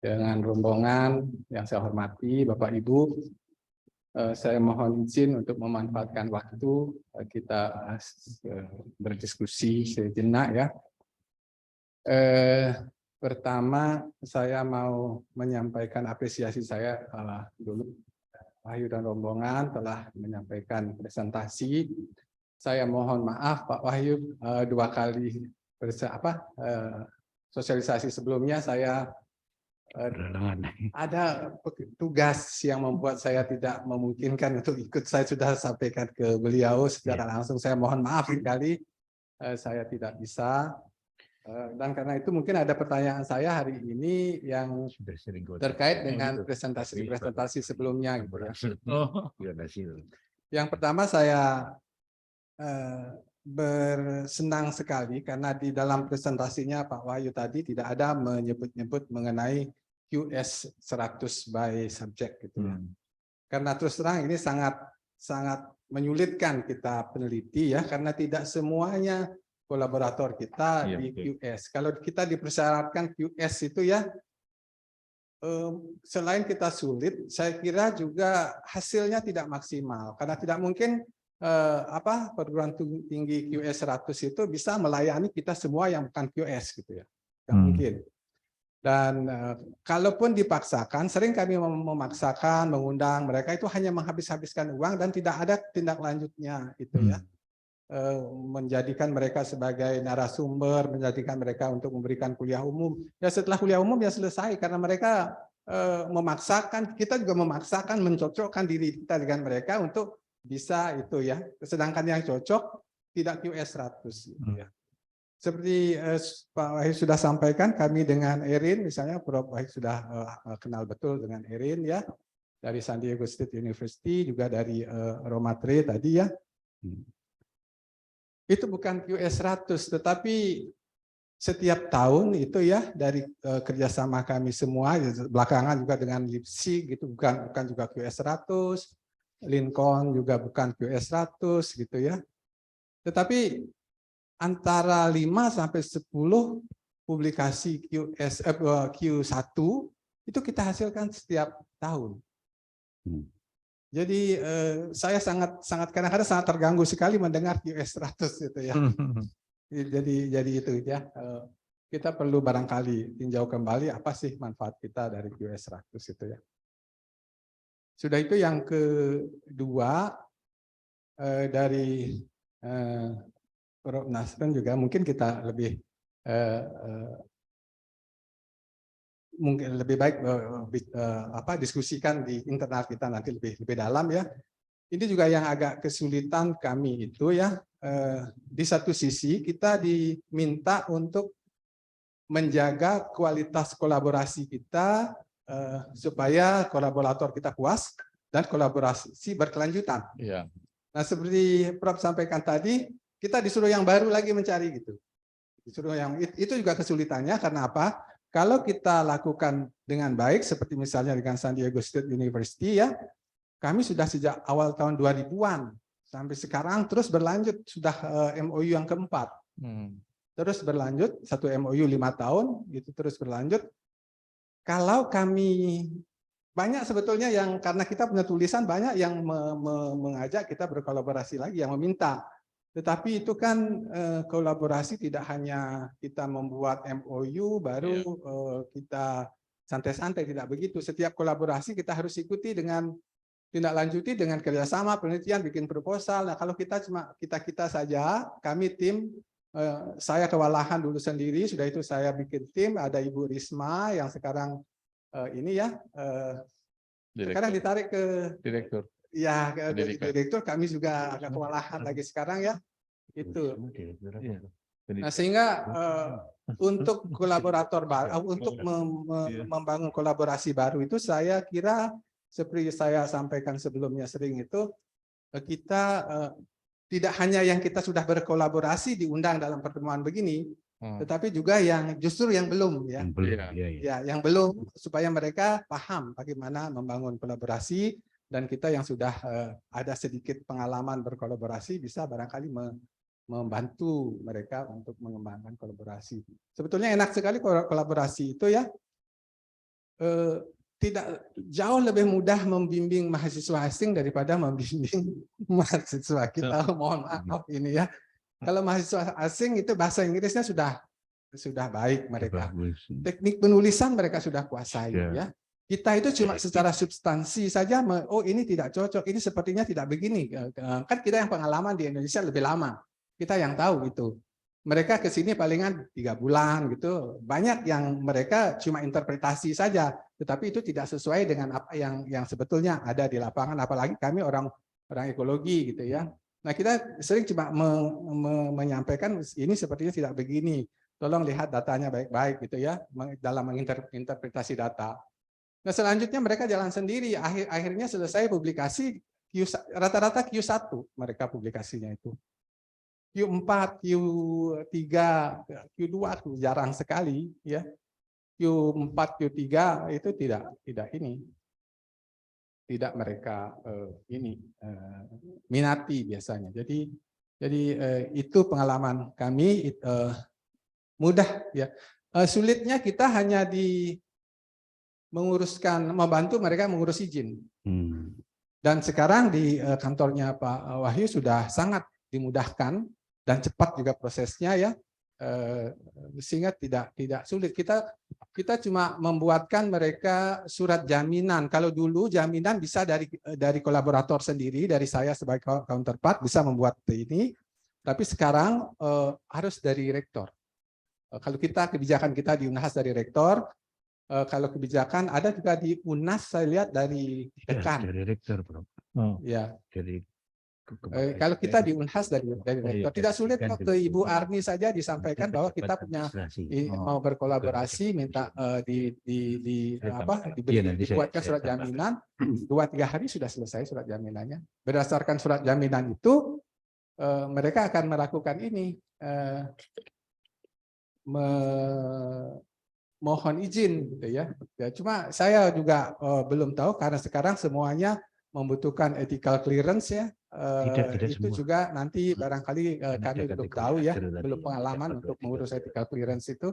dengan rombongan yang saya hormati, Bapak Ibu, saya mohon izin untuk memanfaatkan waktu kita berdiskusi sejenak ya. pertama saya mau menyampaikan apresiasi saya dulu Wahyu dan rombongan telah menyampaikan presentasi. Saya mohon maaf Pak Wahyu, 2 kali sosialisasi sebelumnya saya ada tugas yang membuat saya tidak memungkinkan untuk ikut. Saya sudah sampaikan ke beliau secara langsung. Saya mohon maaf sekali saya tidak bisa. Dan karena itu mungkin ada pertanyaan saya hari ini yang terkait dengan presentasi sebelumnya. Gitu ya. Yang pertama saya bersenang sekali karena di dalam presentasinya Pak Wahyu tadi tidak ada menyebut-nyebut mengenai QS 100 by subject gitu ya. Karena terus terang ini sangat menyulitkan kita peneliti ya, karena tidak semuanya kolaborator kita di QS. Kalau kita dipersyaratkan QS itu ya, selain kita sulit, saya kira juga hasilnya tidak maksimal karena tidak mungkin perguruan tinggi QS 100 itu bisa melayani kita semua yang bukan QS gitu ya, nggak mungkin. Dan kalaupun dipaksakan, sering kami memaksakan, mengundang mereka itu hanya menghabis-habiskan uang dan tidak ada tindak lanjutnya itu ya. Menjadikan mereka sebagai narasumber, menjadikan mereka untuk memberikan kuliah umum. Ya setelah kuliah umum ya selesai karena mereka memaksakan, kita juga memaksakan mencocokkan diri kita dengan mereka untuk bisa itu ya. Sedangkan yang cocok tidak QS 100 gitu ya. Seperti Pak Wahyu sudah sampaikan, kami dengan Erin misalnya, Prof. Wahyu sudah kenal betul dengan Erin ya, dari San Diego State University, juga dari Romatre tadi ya. Itu bukan QS 100, tetapi setiap tahun itu ya dari kerjasama kami semua, belakangan juga dengan LIPSI gitu, bukan juga QS 100, Lincoln juga bukan QS 100 gitu ya. Tetapi antara 5 sampai 10 publikasi Q1 itu kita hasilkan setiap tahun. Jadi saya sangat kadang-kadang sangat terganggu sekali mendengar QS 100 itu ya. Jadi itu ya. Kita perlu barangkali tinjau kembali apa sih manfaat kita dari QS 100 itu ya. Sudah itu yang kedua dari Prof. Nasrun juga mungkin kita lebih mungkin lebih baik diskusikan di internal kita nanti lebih dalam ya. Ini juga yang agak kesulitan kami itu ya, di satu sisi kita diminta untuk menjaga kualitas kolaborasi kita supaya kolaborator kita puas dan kolaborasi berkelanjutan. Iya. Nah seperti Prof sampaikan tadi, kita disuruh yang baru lagi mencari gitu. Disuruh yang itu juga kesulitannya karena apa? Kalau kita lakukan dengan baik, seperti misalnya dengan San Diego State University ya, kami sudah sejak awal tahun 2000-an sampai sekarang terus berlanjut, sudah MOU yang keempat. Terus berlanjut, satu MOU 5 tahun, itu terus berlanjut. Kalau kami, banyak sebetulnya yang, karena kita punya tulisan, banyak yang mengajak kita berkolaborasi lagi, yang meminta. Tetapi itu kan kolaborasi tidak hanya kita membuat MOU baru kita santai-santai, tidak begitu. Setiap kolaborasi kita harus ikuti dengan tindak lanjuti dengan kerjasama, penelitian, bikin proposal. Nah kalau kita cuma kita saja, kami tim, saya kewalahan dulu sendiri, sudah itu saya bikin tim, ada Ibu Risma yang sekarang ini ya, sekarang ditarik ke direktur. Ya, direktur kami juga agak kewalahan lagi sekarang ya, itu. Nah sehingga untuk kolaborator baru, untuk membangun kolaborasi baru itu saya kira seperti saya sampaikan sebelumnya sering itu kita tidak hanya yang kita sudah berkolaborasi diundang dalam pertemuan begini, tetapi juga yang justru yang belum ya, yang belum supaya mereka paham bagaimana membangun kolaborasi. Dan kita yang sudah ada sedikit pengalaman berkolaborasi bisa barangkali membantu mereka untuk mengembangkan kolaborasi. Sebetulnya enak sekali kolaborasi itu ya. Tidak jauh lebih mudah membimbing mahasiswa asing daripada membimbing mahasiswa kita. Mohon maaf ini ya. Kalau mahasiswa asing itu bahasa Inggrisnya sudah sudah baik mereka. Bagus. Teknik penulisan mereka sudah kuasai Ya. ya. Kita itu cuma secara substansi saja, oh ini tidak cocok, ini sepertinya tidak begini. Kan kita yang pengalaman di Indonesia lebih lama, kita yang tahu itu. Mereka ke sini palingan 3 bulan gitu. Banyak yang mereka cuma interpretasi saja, tetapi itu tidak sesuai dengan apa yang sebetulnya ada di lapangan. Apalagi kami orang ekologi gitu ya. Nah kita sering cuma menyampaikan ini sepertinya tidak begini. Tolong lihat datanya baik-baik gitu ya dalam menginterpretasi data. Nah selanjutnya mereka jalan sendiri. Akhirnya selesai publikasi rata-rata Q1 mereka publikasinya itu. Q4, Q3, Q2 jarang sekali ya. Q4, Q3 itu tidak mereka minati biasanya. Jadi itu pengalaman kami mudah ya. Sulitnya kita hanya membantu mereka mengurus izin. Dan sekarang di kantornya Pak Wahyu sudah sangat dimudahkan dan cepat juga prosesnya ya, sehingga tidak sulit. Kita cuma membuatkan mereka surat jaminan. Kalau dulu jaminan bisa dari kolaborator sendiri, dari saya sebagai counterpart bisa membuat ini, tapi sekarang harus dari rektor. Kalau kebijakan kita di Unhas dari rektor, kalau kebijakan ada juga di UNAS saya lihat dari dekan. Dari rektor, Bro. Ya. Dari kalau kita di Unhas dari rektor, tidak sulit kok ke Ibu Arni saja disampaikan bahwa kita punya mau berkolaborasi, minta dibuatkan surat jaminan, 2-3 hari sudah selesai surat jaminannya. Berdasarkan surat jaminan itu mereka akan melakukan ini, mohon izin gitu ya. Cuma saya juga belum tahu karena sekarang semuanya membutuhkan ethical clearance ya. Tidak itu semua. juga nanti barangkali kami belum tahu ya, belum pengalaman untuk mengurus ethical clearance itu,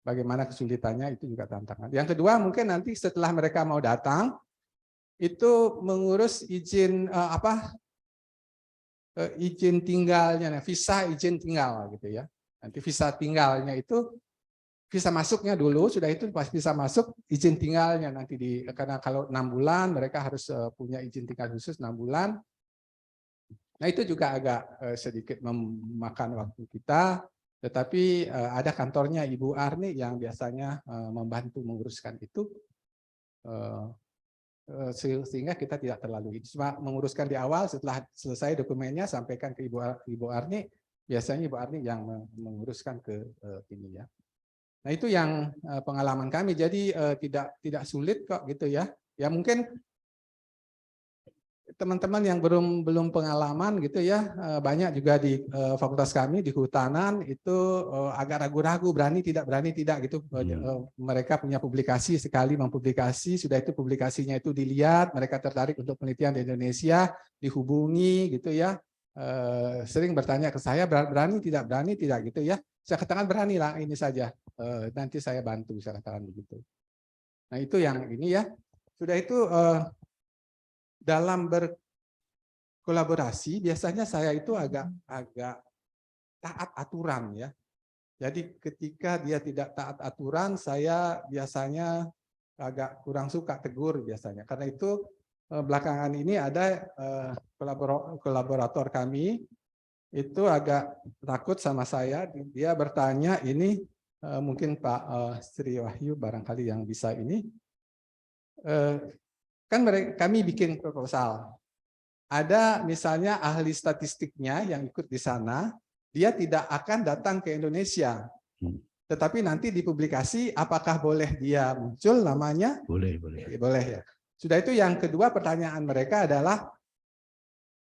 bagaimana kesulitannya itu juga tantangan. Yang kedua mungkin nanti setelah mereka mau datang itu mengurus izin izin tinggalnya, visa izin tinggal gitu ya. Nanti visa tinggalnya itu visa masuknya dulu, sudah itu pas visa masuk izin tinggalnya nanti karena kalau 6 bulan mereka harus punya izin tinggal khusus 6 bulan. Nah itu juga agak sedikit memakan waktu kita, tetapi ada kantornya Ibu Arni yang biasanya membantu menguruskan itu, sehingga kita tidak terlalu cuma menguruskan di awal. Setelah selesai dokumennya sampaikan ke Ibu Arni, biasanya Ibu Arni yang menguruskan ke ini ya. Nah itu yang pengalaman kami, jadi tidak sulit kok gitu ya. Ya mungkin teman-teman yang belum pengalaman gitu ya, banyak juga di fakultas kami di kehutanan itu agak ragu-ragu, berani tidak gitu. Mereka punya publikasi, sekali mempublikasi, sudah itu publikasinya itu dilihat, mereka tertarik untuk penelitian di Indonesia, dihubungi gitu ya. Sering bertanya ke saya, berani tidak gitu ya. Saya katakan beranilah, ini saja, nanti saya bantu, saya katakan begitu. Nah itu yang ini ya. Sudah itu dalam berkolaborasi biasanya saya itu agak taat aturan ya. Jadi ketika dia tidak taat aturan, saya biasanya agak kurang suka, tegur biasanya. Karena itu belakangan ini ada kolaborator kami itu agak takut sama saya. Dia bertanya ini, mungkin Pak Sri Wahyu barangkali yang bisa ini. Kan kami bikin proposal. Ada misalnya ahli statistiknya yang ikut di sana, dia tidak akan datang ke Indonesia. Tetapi nanti di publikasi apakah boleh dia muncul namanya? Boleh. Boleh ya. Sudah itu yang kedua pertanyaan mereka adalah,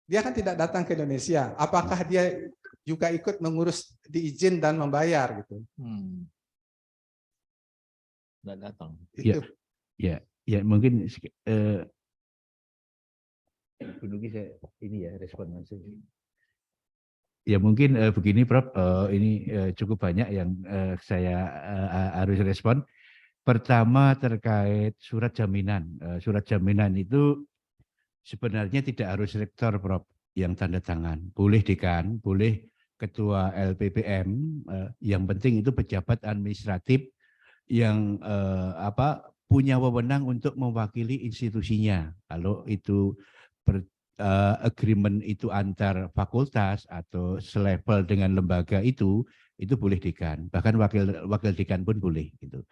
dia kan tidak datang ke Indonesia, apakah dia juga ikut mengurus diizin dan membayar gitu? Tidak datang. Itu. Ya mungkin saya ini ya respon langsung. Ya mungkin begini Prof, ini cukup banyak yang saya harus respon. Pertama terkait surat jaminan. Surat jaminan itu sebenarnya tidak harus rektor Prof yang tanda tangan. Boleh dekan, boleh ketua LPPM, yang penting itu pejabat administratif yang punya wewenang untuk mewakili institusinya. Kalau itu agreement itu antar fakultas atau selevel dengan lembaga itu boleh dekan, bahkan wakil dekan pun boleh gitu.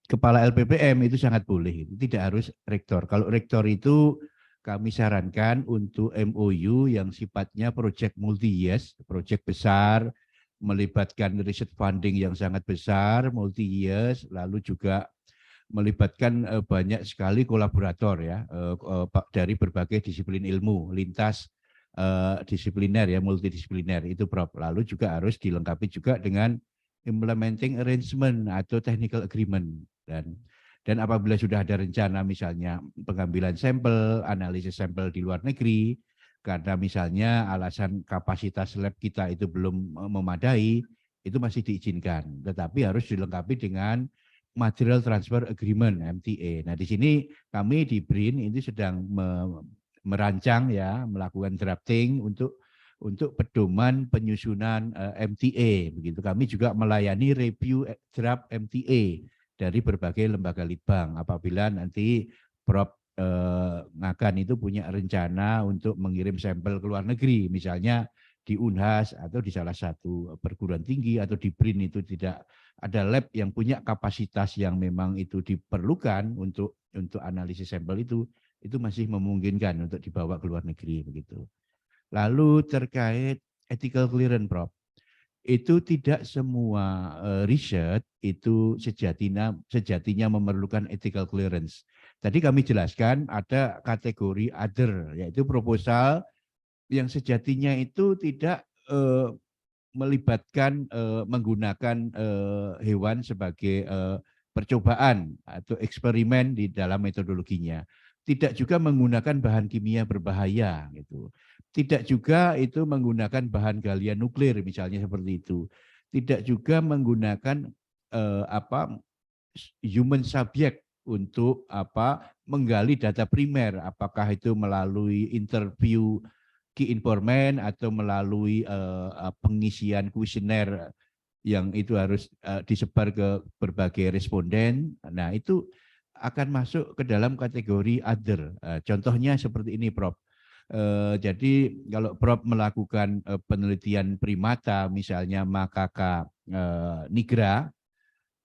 Kepala LPPM itu sangat boleh, tidak harus rektor. Kalau rektor itu kami sarankan untuk MOU yang sifatnya proyek multi-years, proyek besar, melibatkan riset funding yang sangat besar, multi-years, lalu juga melibatkan banyak sekali kolaborator ya, dari berbagai disiplin ilmu, lintas disipliner ya, multidisipliner itu Prof. Lalu juga harus dilengkapi juga dengan implementing arrangement atau technical agreement, dan apabila sudah ada rencana misalnya pengambilan sampel, analisis sampel di luar negeri, karena misalnya alasan kapasitas lab kita itu belum memadai, itu masih diizinkan, tetapi harus dilengkapi dengan Material Transfer Agreement (MTA). Nah, di sini kami di BRIN ini sedang merancang ya, melakukan drafting untuk pedoman penyusunan MTA. Begitu. Kami juga melayani review draft MTA dari berbagai lembaga litbang. Apabila nanti Prof. Ngakan itu punya rencana untuk mengirim sampel ke luar negeri, misalnya di Unhas atau di salah satu perguruan tinggi atau di BRIN itu tidak ada lab yang punya kapasitas yang memang itu diperlukan untuk analisis sampel itu masih memungkinkan untuk dibawa ke luar negeri begitu. Lalu terkait ethical clearance, Prof. Itu tidak semua riset itu sejatinya memerlukan ethical clearance. Tadi kami jelaskan ada kategori other, yaitu proposal yang sejatinya itu tidak melibatkan menggunakan hewan sebagai percobaan atau eksperimen di dalam metodologinya. Tidak juga menggunakan bahan kimia berbahaya gitu. Tidak juga itu menggunakan bahan galian nuklir misalnya seperti itu. Tidak juga menggunakan human subject untuk menggali data primer, apakah itu melalui interview key informant atau melalui pengisian kuesioner yang itu harus disebar ke berbagai responden. Nah, itu akan masuk ke dalam kategori other. Contohnya seperti ini, Prof. Jadi kalau Prof melakukan penelitian primata, misalnya makaka nigra,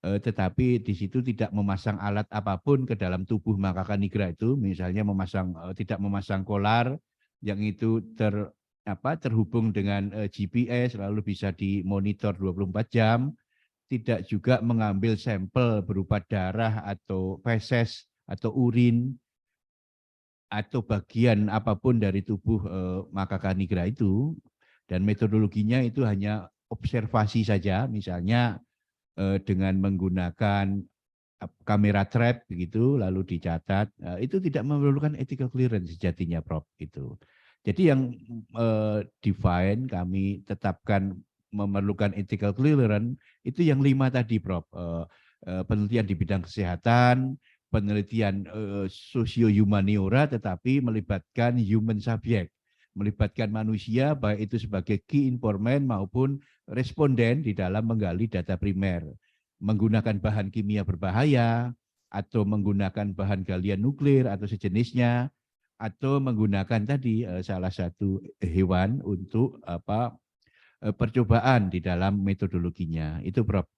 tetapi di situ tidak memasang alat apapun ke dalam tubuh makaka nigra itu, misalnya tidak memasang kolar yang itu terhubung dengan GPS lalu bisa dimonitor 24 jam, tidak juga mengambil sampel berupa darah atau feses atau urin atau bagian apapun dari tubuh makaka nigra itu, dan metodologinya itu hanya observasi saja, misalnya dengan menggunakan kamera trap begitu lalu dicatat, itu tidak memerlukan ethical clearance sejatinya, Prof. Itu. Jadi yang define kami tetapkan memerlukan ethical clearance itu yang 5 tadi, Prof. Penelitian di bidang kesehatan, penelitian sosio-humaniora tetapi melibatkan human subject, melibatkan manusia baik itu sebagai key informant maupun responden di dalam menggali data primer, menggunakan bahan kimia berbahaya atau menggunakan bahan galian nuklir atau sejenisnya, atau menggunakan tadi salah satu hewan untuk percobaan di dalam metodologinya. Itu, Prof.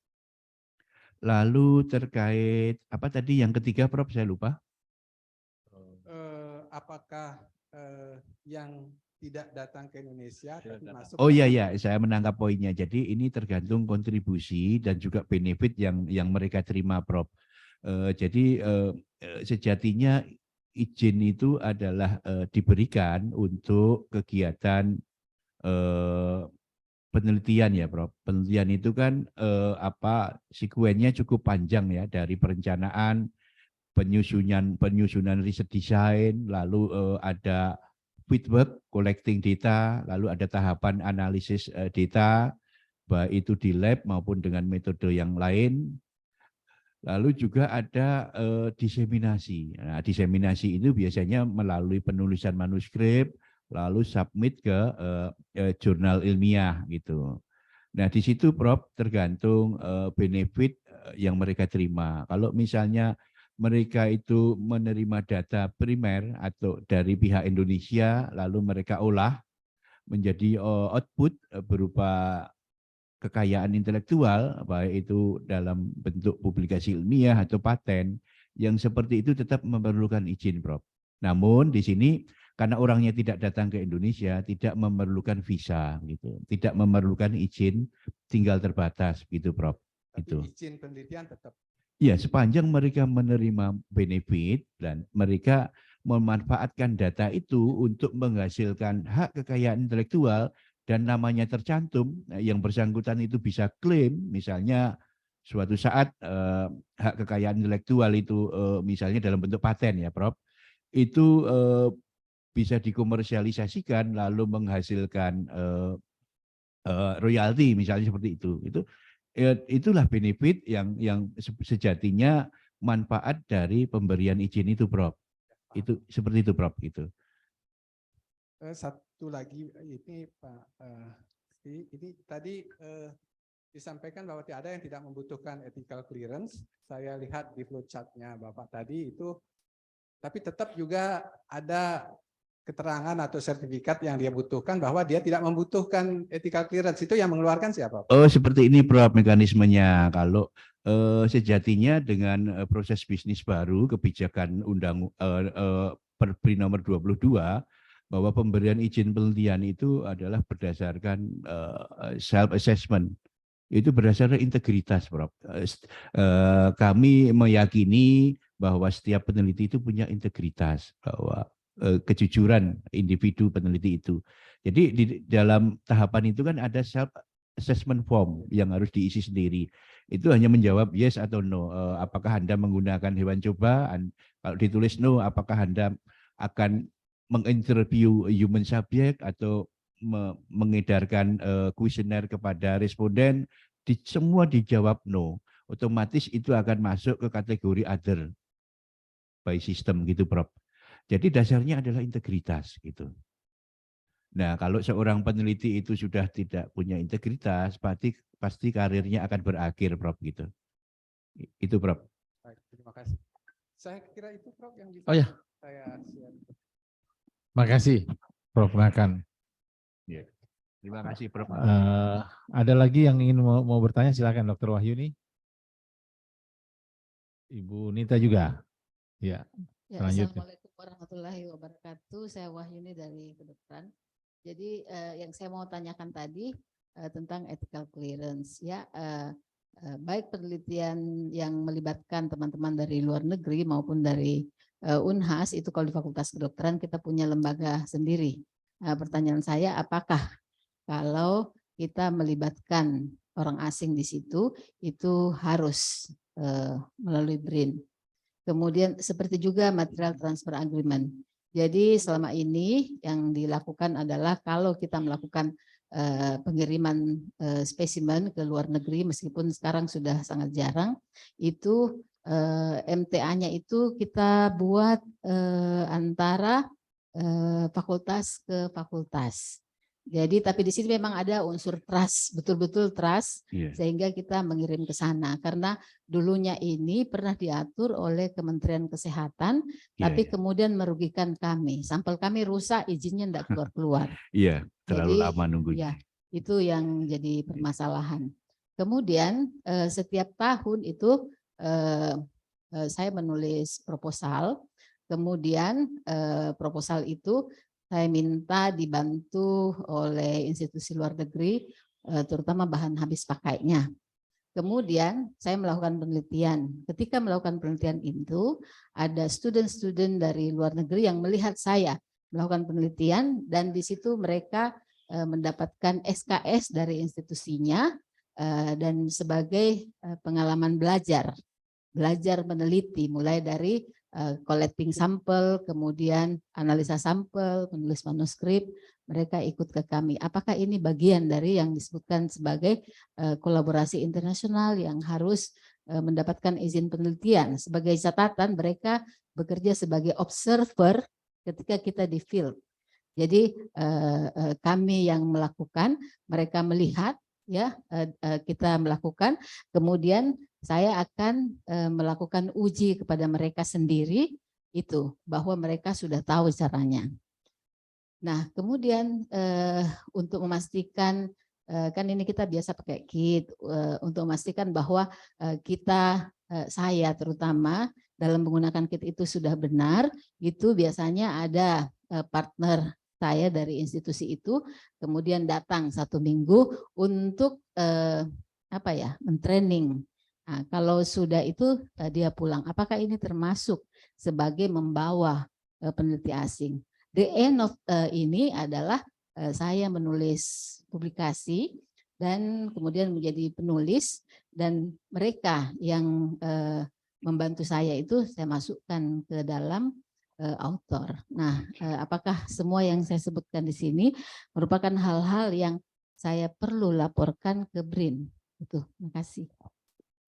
Lalu terkait apa tadi yang ketiga, Prof, saya lupa. Apakah yang tidak datang ke Indonesia tapi masuk? Oh iya, saya menangkap poinnya. Jadi ini tergantung kontribusi dan juga benefit yang mereka terima, Prof. Jadi sejatinya izin itu adalah diberikan untuk kegiatan penelitian ya, Prof. Penelitian itu kan sekuennya cukup panjang ya, dari perencanaan, penyusunan riset desain, lalu ada feedback, collecting data, lalu ada tahapan analisis data, baik itu di lab maupun dengan metode yang lain. Lalu juga ada diseminasi. Nah, diseminasi itu biasanya melalui penulisan manuskrip, lalu submit ke jurnal ilmiah gitu. Nah, di situ Prof tergantung benefit yang mereka terima. Kalau misalnya mereka itu menerima data primer atau dari pihak Indonesia, lalu mereka olah menjadi output berupa kekayaan intelektual, baik itu dalam bentuk publikasi ilmiah atau paten, yang seperti itu tetap memerlukan izin, Prof. Namun di sini karena orangnya tidak datang ke Indonesia, tidak memerlukan visa, gitu, tidak memerlukan izin tinggal terbatas, gitu, Prof. Tapi Itu. izin penelitian tetap. Ya, sepanjang mereka menerima benefit dan mereka memanfaatkan data itu untuk menghasilkan hak kekayaan intelektual dan namanya tercantum, yang bersangkutan itu bisa klaim, misalnya suatu saat hak kekayaan intelektual itu misalnya dalam bentuk paten ya, Prof, itu bisa dikomersialisasikan lalu menghasilkan royalti misalnya seperti itu. Itulah benefit yang sejatinya manfaat dari pemberian izin itu, Prof. Itu seperti itu, Prof. Gitu. Satu lagi ini Pak, ini tadi disampaikan bahwa ada yang tidak membutuhkan ethical clearance. Saya lihat di flowchart-nya Bapak tadi itu, tapi tetap juga ada keterangan atau sertifikat yang dia butuhkan bahwa dia tidak membutuhkan ethical clearance. Itu yang mengeluarkan siapa, Pak? Oh, seperti ini, Prof, mekanismenya. Kalau sejatinya dengan proses bisnis baru, kebijakan Perpri nomor 22, bahwa pemberian izin penelitian itu adalah berdasarkan self assessment. Itu berdasarkan integritas, Prof. Kami meyakini bahwa setiap peneliti itu punya integritas, bahwa kejujuran individu peneliti itu. Jadi di dalam tahapan itu kan ada self assessment form yang harus diisi sendiri. Itu hanya menjawab yes atau no. Apakah Anda menggunakan hewan coba? Kalau ditulis no, apakah Anda akan menginterview human subject atau mengedarkan kuesioner kepada responden? Semua dijawab no. Otomatis itu akan masuk ke kategori other by system gitu, Prof. Jadi dasarnya adalah integritas gitu. Nah, kalau seorang peneliti itu sudah tidak punya integritas, pasti karirnya akan berakhir, Prof. Gitu. Itu, Prof. Baik, terima kasih. Saya kira itu, Prof, yang bisa saya share. Makasih, Prof. Nakan. Ya. Terima kasih, Prof. Ada lagi yang ingin mau bertanya, silakan Dr. Wahyuni. Ibu Nita juga. Ya. Ya, Selanjutnya. Assalamualaikum warahmatullahi wabarakatuh. Saya Wahyuni dari kedokteran. Jadi yang saya mau tanyakan tadi tentang ethical clearance, ya, baik penelitian yang melibatkan teman-teman dari luar negeri maupun dari Unhas, itu kalau di Fakultas Kedokteran kita punya lembaga sendiri. Pertanyaan saya, apakah kalau kita melibatkan orang asing di situ itu harus melalui BRIN? Kemudian seperti juga material transfer agreement. Jadi selama ini yang dilakukan adalah kalau kita melakukan pengiriman spesimen ke luar negeri, meskipun sekarang sudah sangat jarang, itu MTA-nya itu kita buat antara fakultas ke fakultas. Jadi tapi di sini memang ada unsur trust, betul-betul trust, sehingga kita mengirim ke sana. Karena dulunya ini pernah diatur oleh Kementerian Kesehatan, tapi kemudian merugikan kami. Sampel kami rusak, izinnya tidak keluar-keluar. Iya, terlalu Jadi, lama nunggunya. Ya, itu yang jadi permasalahan. Kemudian setiap tahun itu saya menulis proposal. Kemudian proposal itu saya minta dibantu oleh institusi luar negeri, terutama bahan habis pakainya. Kemudian saya melakukan penelitian. Ketika melakukan penelitian itu, ada student-student dari luar negeri yang melihat saya melakukan penelitian, dan di situ mereka mendapatkan SKS dari institusinya dan sebagai pengalaman belajar meneliti, mulai dari collecting sampel, kemudian analisa sampel, menulis manuskrip, mereka ikut ke kami. Apakah ini bagian dari yang disebutkan sebagai kolaborasi internasional yang harus mendapatkan izin penelitian? Sebagai catatan, mereka bekerja sebagai observer ketika kita di field. Jadi kami yang melakukan, mereka melihat, ya, kita melakukan, kemudian saya akan melakukan uji kepada mereka sendiri itu bahwa mereka sudah tahu caranya. Nah, kemudian untuk memastikan, kan ini kita biasa pakai kit, untuk memastikan bahwa saya terutama dalam menggunakan kit itu sudah benar, itu biasanya ada partner saya dari institusi itu, kemudian datang 1 minggu untuk mentraining. Nah, kalau sudah itu dia pulang. Apakah ini termasuk sebagai membawa peneliti asing? The end of ini adalah saya menulis publikasi dan kemudian menjadi penulis, dan mereka yang membantu saya itu saya masukkan ke dalam author. Nah, apakah semua yang saya sebutkan di sini merupakan hal-hal yang saya perlu laporkan ke BRIN? Itu, terima kasih.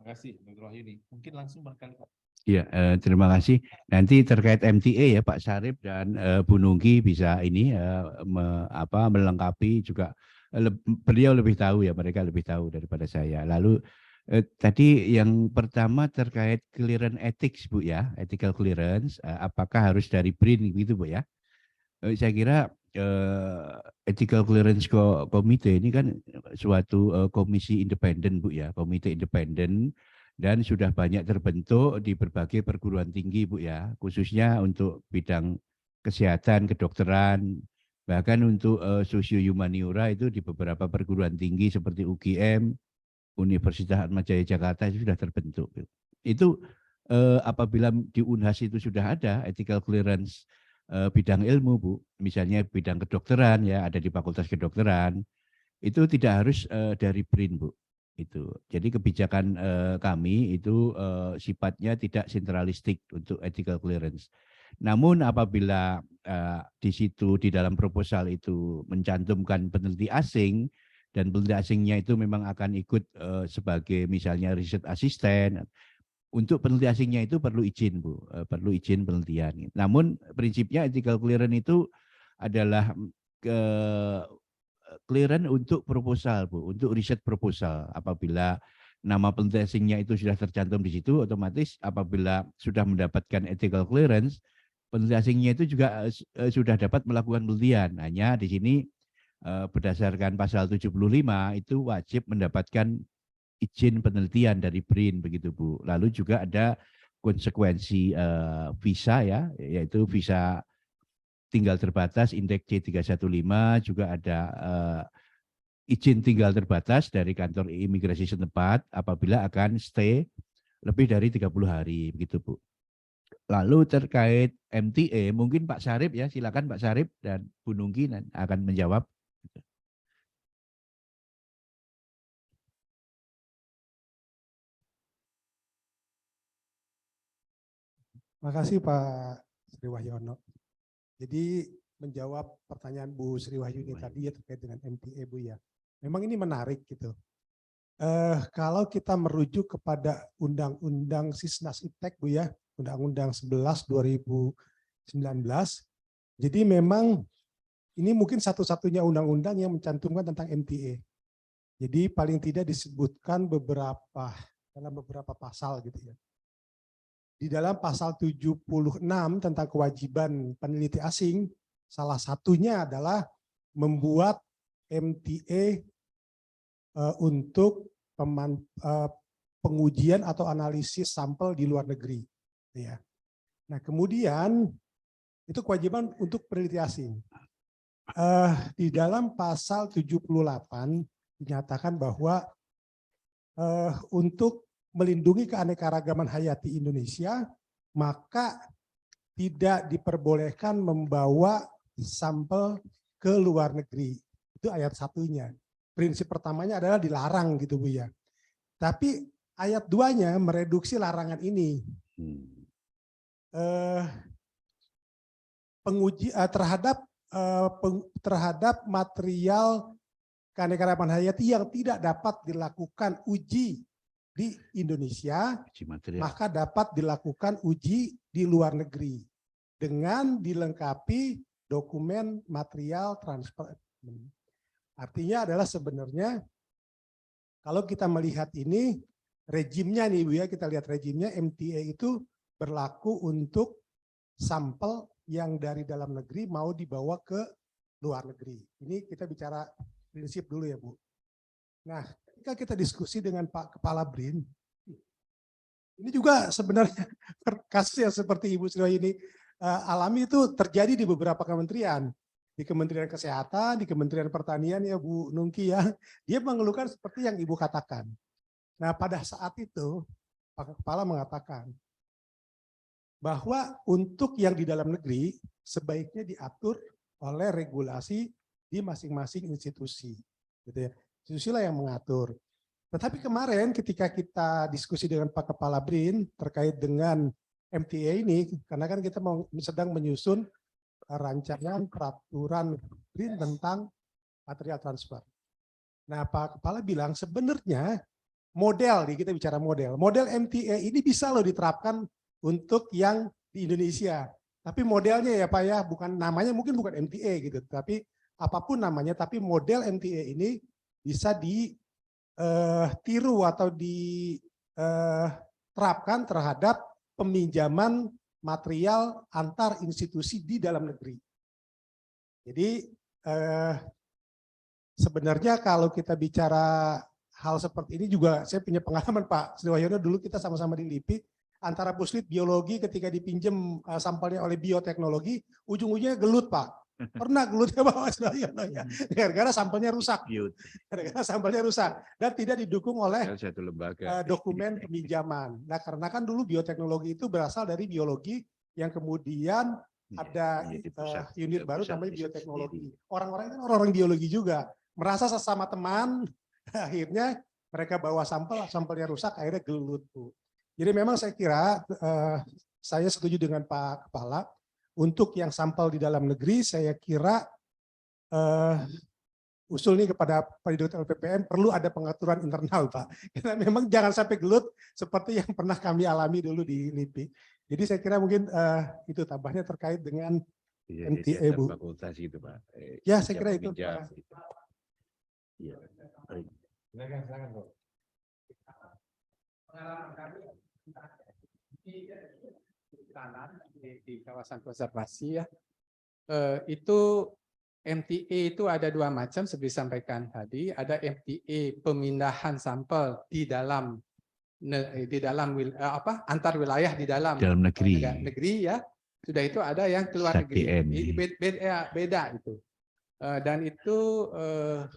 Terima kasih, Dr. Wahyuni. Mungkin langsung barangkali Pak. Ya, terima kasih. Nanti terkait MTA ya Pak Syarif dan Bu Nungki bisa ini melengkapi juga. Beliau lebih tahu ya, mereka lebih tahu daripada saya. Lalu tadi yang pertama terkait clearance ethics Bu ya, ethical clearance, apakah harus dari BRIN gitu Bu ya? Saya kira ethical clearance komite ini kan suatu komisi independen Bu ya, komite independen, dan sudah banyak terbentuk di berbagai perguruan tinggi Bu ya, khususnya untuk bidang kesehatan, kedokteran, bahkan untuk sosio-humaniora itu di beberapa perguruan tinggi seperti UGM, Universitas Atmajaya Jakarta itu sudah terbentuk. Itu apabila di Unhas itu sudah ada ethical clearance bidang ilmu Bu, misalnya bidang kedokteran ya, ada di Fakultas Kedokteran, itu tidak harus dari BRIN Bu. Itu. Jadi kebijakan kami itu sifatnya tidak sentralistik untuk ethical clearance. Namun apabila di situ di dalam proposal itu mencantumkan peneliti asing, dan peneliti asingnya itu memang akan ikut sebagai misalnya riset asisten, untuk peneliti asingnya itu perlu izin Bu, perlu izin penelitian. Namun prinsipnya ethical clearance itu adalah clearance untuk proposal Bu, untuk riset proposal. Apabila nama peneliti asingnya itu sudah tercantum di situ, otomatis apabila sudah mendapatkan ethical clearance, peneliti asingnya itu juga sudah dapat melakukan penelitian. Hanya di sini berdasarkan pasal 75 itu wajib mendapatkan izin penelitian dari BRIN begitu Bu. Lalu juga ada konsekuensi visa ya, yaitu visa tinggal terbatas indeks C315, juga ada izin tinggal terbatas dari kantor imigrasi setempat apabila akan stay lebih dari 30 hari begitu Bu. Lalu terkait MTA mungkin Pak Syarif ya, silakan Pak Syarif dan Bu Nungki akan menjawab. Terima kasih Pak Sri Wahyono. Jadi menjawab pertanyaan Bu Sri Wahyuni tadi ya terkait dengan MTA Bu ya. Memang ini menarik gitu. Kalau kita merujuk kepada Undang-Undang Sisnas-Iptek Bu ya, Undang-Undang 11 2019. Jadi memang ini mungkin satu-satunya undang-undang yang mencantumkan tentang MTA. Jadi paling tidak disebutkan dalam beberapa pasal gitu ya. Di dalam pasal 76 tentang kewajiban peneliti asing, salah satunya adalah membuat MTA untuk pengujian atau analisis sampel di luar negeri. Ya. Nah kemudian itu kewajiban untuk peneliti asing. Di dalam pasal 78 dinyatakan bahwa untuk melindungi keanekaragaman hayati Indonesia, maka tidak diperbolehkan membawa sampel ke luar negeri. Itu ayat satunya. Prinsip pertamanya adalah dilarang gitu Bu ya. Tapi ayat 2-nya mereduksi larangan ini. Terhadap material keanekaragaman hayati yang tidak dapat dilakukan uji di Indonesia, maka dapat dilakukan uji di luar negeri dengan dilengkapi dokumen material transfer. Artinya adalah sebenarnya kalau kita melihat ini rejimnya nih Bu ya, kita lihat rejimnya MTA itu berlaku untuk sampel yang dari dalam negeri mau dibawa ke luar negeri. Ini kita bicara prinsip dulu ya Bu. Nah, ketika kita diskusi dengan Pak Kepala BRIN, ini juga sebenarnya kasus yang seperti Ibu Sri ini alami itu terjadi di beberapa kementerian. Di Kementerian Kesehatan, di Kementerian Pertanian ya Bu Nungki ya, dia mengeluhkan seperti yang Ibu katakan. Nah pada saat itu Pak Kepala mengatakan bahwa untuk yang di dalam negeri sebaiknya diatur oleh regulasi di masing-masing institusi. Gitu ya. Institusilah yang mengatur. Tetapi kemarin ketika kita diskusi dengan Pak Kepala BRIN terkait dengan MTA ini, karena kan kita sedang menyusun rancangan peraturan BRIN tentang material transfer. Nah, Pak Kepala bilang sebenarnya model, kita bicara model MTA ini bisa loh diterapkan untuk yang di Indonesia. Tapi modelnya ya Pak ya, bukan namanya mungkin bukan MTA gitu, tapi apapun namanya, tapi model MTA ini bisa ditiru atau diterapkan terhadap peminjaman material antar institusi di dalam negeri. Jadi sebenarnya kalau kita bicara hal seperti ini juga saya punya pengalaman Pak Sri Wahyono, dulu kita sama-sama di LIPI antara puslit biologi ketika dipinjam sampelnya oleh bioteknologi, ujung-ujungnya gelut Pak. Pernah gelutnya Pak Sri Wahyono ya, gara-gara sampelnya rusak. Gara-gara sampelnya rusak dan tidak didukung oleh satu lembaga dokumen peminjaman. Nah, karena kan dulu bioteknologi itu berasal dari biologi yang kemudian ada unit baru namanya bioteknologi. Orang-orang kan orang-orang biologi juga merasa sesama teman, akhirnya mereka bawa sampelnya rusak, akhirnya gelut Bu. Jadi memang saya kira saya setuju dengan Pak Kepala untuk yang sampel di dalam negeri, saya kira usul ini kepada Pak Dirut LPPM perlu ada pengaturan internal Pak. Karena memang jangan sampai gelut seperti yang pernah kami alami dulu di LIPI. Jadi saya kira mungkin itu tambahnya terkait dengan MTA Bu. Fakultas gitu Pak. Ya saya kira itu. Iya. Silakan Bu. Pengalaman kami di kawasan konservasi ya, itu MTA itu ada dua macam seperti disampaikan tadi. Ada MTA pemindahan sampel di dalam antar wilayah di dalam negeri ya. Sudah itu ada yang keluar negeri. Beda itu. Dan itu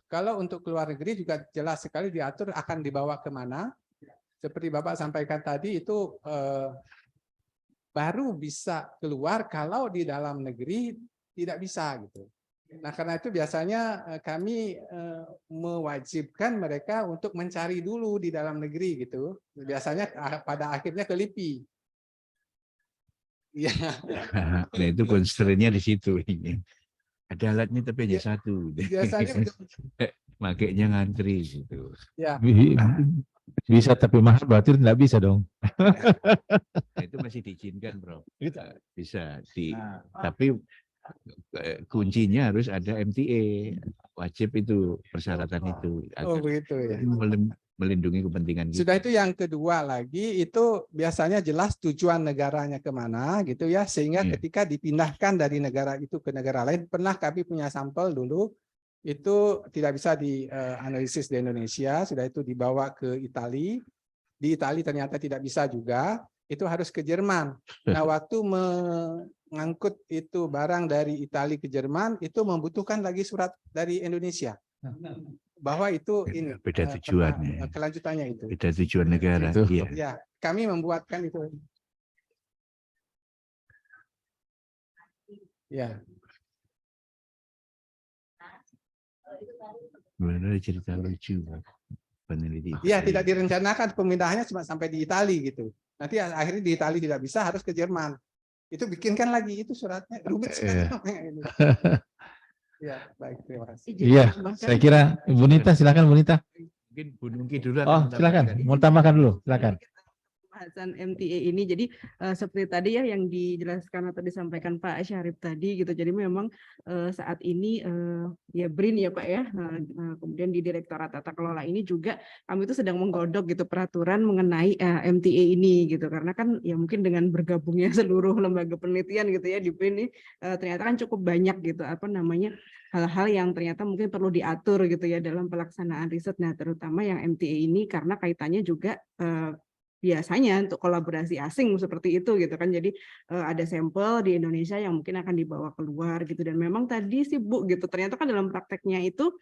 kalau untuk keluar negeri juga jelas sekali diatur akan dibawa kemana. Seperti Bapak sampaikan tadi itu baru bisa keluar kalau di dalam negeri tidak bisa gitu. Nah karena itu biasanya kami mewajibkan mereka untuk mencari dulu di dalam negeri gitu. Biasanya pada akhirnya ke LIPI. Ya. Nah itu constraint-nya di situ. Ada alatnya tapi hanya satu. Biasanya makanya ngantri gitu. Ya. Bisa tapi mahal berarti tidak bisa dong. Nah, itu masih diizinkan Bro. Bisa tapi kuncinya harus ada MTA, wajib itu persyaratan itu. Oh begitu ya. Melindungi kepentingan kita. Sudah itu yang kedua lagi itu biasanya jelas tujuan negaranya kemana gitu ya, sehingga ketika dipindahkan dari negara itu ke negara lain, pernah kami punya sampel dulu itu tidak bisa dianalisis di Indonesia, sudah itu dibawa ke Italia, di Italia ternyata tidak bisa juga, itu harus ke Jerman. Nah waktu mengangkut itu barang dari Italia ke Jerman itu membutuhkan lagi surat dari Indonesia bahwa itu ini beda tujuannya, kelanjutannya itu beda tujuan negara. Iya. Ya, kami membuatkan itu. Ya. Benar cerita lucu peneliti. Iya, tidak direncanakan pemindahannya cuma sampai di Italia gitu. Nanti akhirnya di Italia tidak bisa, harus ke Jerman. Itu bikinkan lagi itu suratnya rumit sekali. Ya, baik, terima kasih. Iya, saya kira Bu Nita, silakan Bu Nita. Mungkin Bu Nungki dulu. Oh, silakan. Mau tambahkan dulu, silakan. pembahasan MTA ini. Jadi seperti tadi ya yang dijelaskan atau disampaikan Pak Syarif tadi gitu. Jadi memang saat ini ya BRIN ya Pak ya, kemudian di Direktorat Tata Kelola ini juga kami itu sedang menggodok gitu peraturan mengenai MTA ini gitu. Karena kan ya mungkin dengan bergabungnya seluruh lembaga penelitian gitu ya di BRIN ini ternyata kan cukup banyak gitu apa namanya hal-hal yang ternyata mungkin perlu diatur gitu ya dalam pelaksanaan riset. Nah, terutama yang MTA ini karena kaitannya juga biasanya untuk kolaborasi asing seperti itu gitu kan. Jadi ada sampel di Indonesia yang mungkin akan dibawa keluar gitu. Dan memang tadi sih Bu gitu, ternyata kan dalam prakteknya itu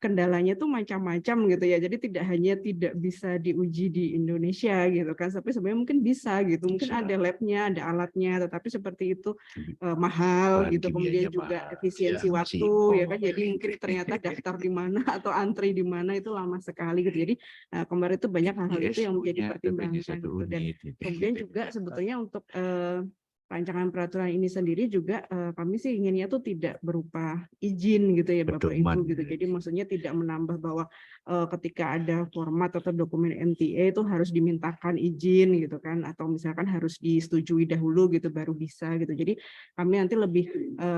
kendalanya tuh macam-macam gitu ya. Jadi tidak hanya tidak bisa diuji di Indonesia gitu kan, tapi sebenarnya mungkin bisa gitu. Mungkin ada labnya, ada alatnya, tetapi seperti itu mahal Bahan gitu. Kemudian kimianya juga mahal. efisiensi Ya, waktu ya kan. Jadi mungkin ternyata daftar di mana atau antri di mana itu lama sekali gitu. Jadi kemarin itu banyak hal-hal itu yang menjadi pertimbangan gitu. Dan kemudian juga sebetulnya untuk rancangan peraturan ini sendiri juga kami sih inginnya tuh tidak berupa izin gitu ya Bapak Ibu gitu. Jadi maksudnya tidak menambah bahwa ketika ada format atau dokumen MTA itu harus dimintakan izin gitu kan, atau misalkan harus disetujui dahulu gitu baru bisa gitu. Jadi kami nanti lebih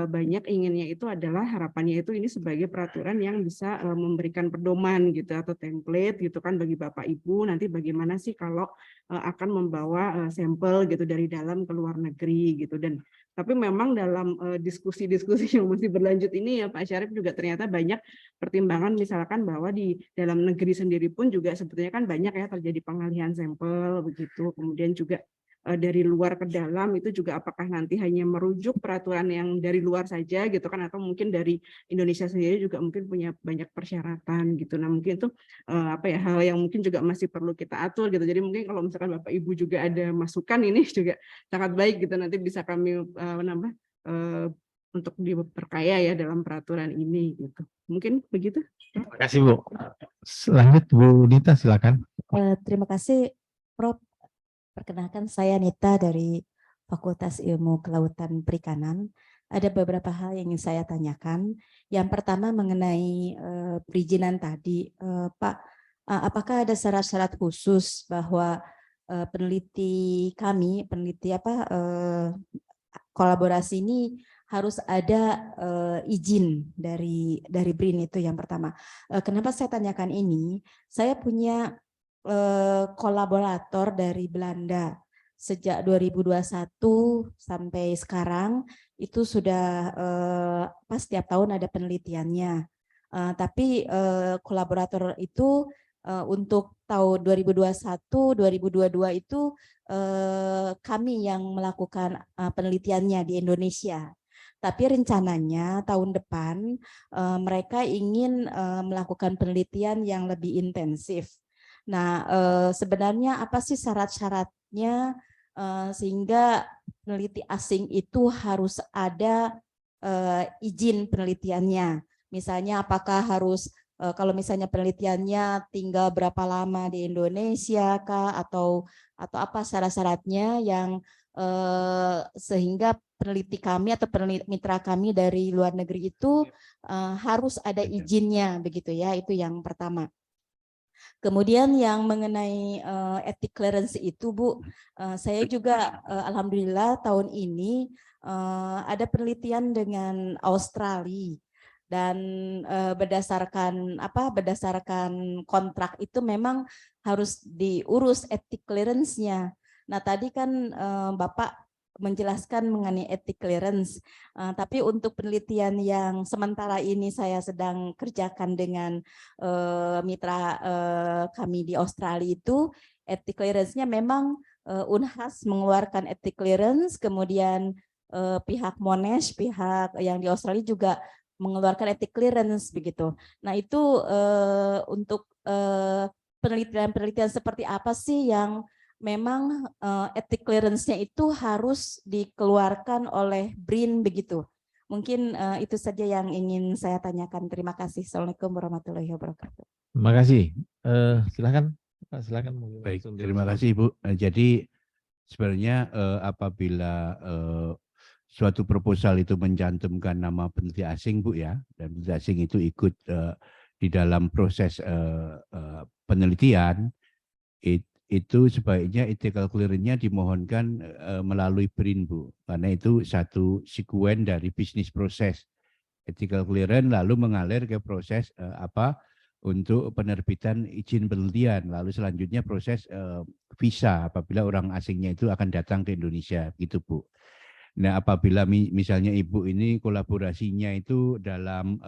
banyak inginnya itu adalah harapannya itu ini sebagai peraturan yang bisa memberikan pedoman gitu atau template gitu kan bagi Bapak Ibu nanti bagaimana sih kalau akan membawa sampel gitu dari dalam ke luar negeri gitu. Dan tapi memang dalam diskusi-diskusi yang masih berlanjut ini ya Pak Syarif juga ternyata banyak pertimbangan misalkan bahwa di dalam negeri sendiri pun juga sebetulnya kan banyak ya terjadi pengalihan sampel begitu. Kemudian juga dari luar ke dalam itu juga apakah nanti hanya merujuk peraturan yang dari luar saja gitu kan, atau mungkin dari Indonesia sendiri juga mungkin punya banyak persyaratan gitu. Nah mungkin itu apa ya hal yang mungkin juga masih perlu kita atur gitu. Jadi mungkin kalau misalkan Bapak Ibu juga ada masukan ini juga sangat baik gitu, nanti bisa kami menambah untuk diperkaya ya dalam peraturan ini gitu. Mungkin begitu. Terima kasih Bu. Lanjut Bu Nita silakan. Terima kasih Prof. Perkenalkan saya Nita dari Fakultas Ilmu Kelautan Perikanan. Ada beberapa hal yang ingin saya tanyakan. Yang pertama mengenai perizinan tadi, Pak, apakah ada syarat-syarat khusus bahwa peneliti kolaborasi ini harus ada izin dari BRIN? Itu yang pertama. Kenapa saya tanyakan ini? Saya punya kolaborator dari Belanda sejak 2021 sampai sekarang itu sudah setiap tahun ada penelitiannya. Tapi kolaborator itu untuk tahun 2021, 2022 itu kami yang melakukan penelitiannya di Indonesia. Tapi rencananya tahun depan mereka ingin melakukan penelitian yang lebih intensif. Nah, sebenarnya apa sih syarat-syaratnya sehingga peneliti asing itu harus ada izin penelitiannya? Misalnya apakah harus kalau misalnya penelitiannya tinggal berapa lama di Indonesia kah, atau apa syarat-syaratnya yang sehingga peneliti kami atau peneliti mitra kami dari luar negeri itu harus ada izinnya begitu ya. Itu yang pertama. Kemudian yang mengenai ethic clearance itu Bu, saya juga alhamdulillah tahun ini ada penelitian dengan Australia, dan berdasarkan kontrak itu memang harus diurus ethic clearance-nya. Nah tadi kan Bapak menjelaskan mengenai ethic clearance, tapi untuk penelitian yang sementara ini saya sedang kerjakan dengan mitra kami di Australia itu ethic clearance-nya memang Unhas mengeluarkan ethic clearance, kemudian pihak Monash, pihak yang di Australia juga mengeluarkan ethic clearance begitu. Nah itu untuk penelitian-penelitian seperti apa sih yang memang ethic clearance-nya itu harus dikeluarkan oleh BRIN begitu. Mungkin itu saja yang ingin saya tanyakan. Terima kasih. Assalamualaikum warahmatullahi wabarakatuh. Terima kasih. Silakan. Silakan. Baik, terima kasih Ibu. Jadi sebenarnya apabila suatu proposal itu mencantumkan nama peneliti asing Bu ya, dan peneliti asing itu ikut di dalam proses penelitian, itu sebaiknya ethical clearance-nya dimohonkan melalui BRIN, Bu. Karena itu satu sekuen dari bisnis proses. Ethical clearance lalu mengalir ke proses untuk penerbitan izin penelitian. Lalu selanjutnya proses visa apabila orang asingnya itu akan datang ke Indonesia, gitu Bu. Nah, apabila misalnya Ibu ini kolaborasinya itu dalam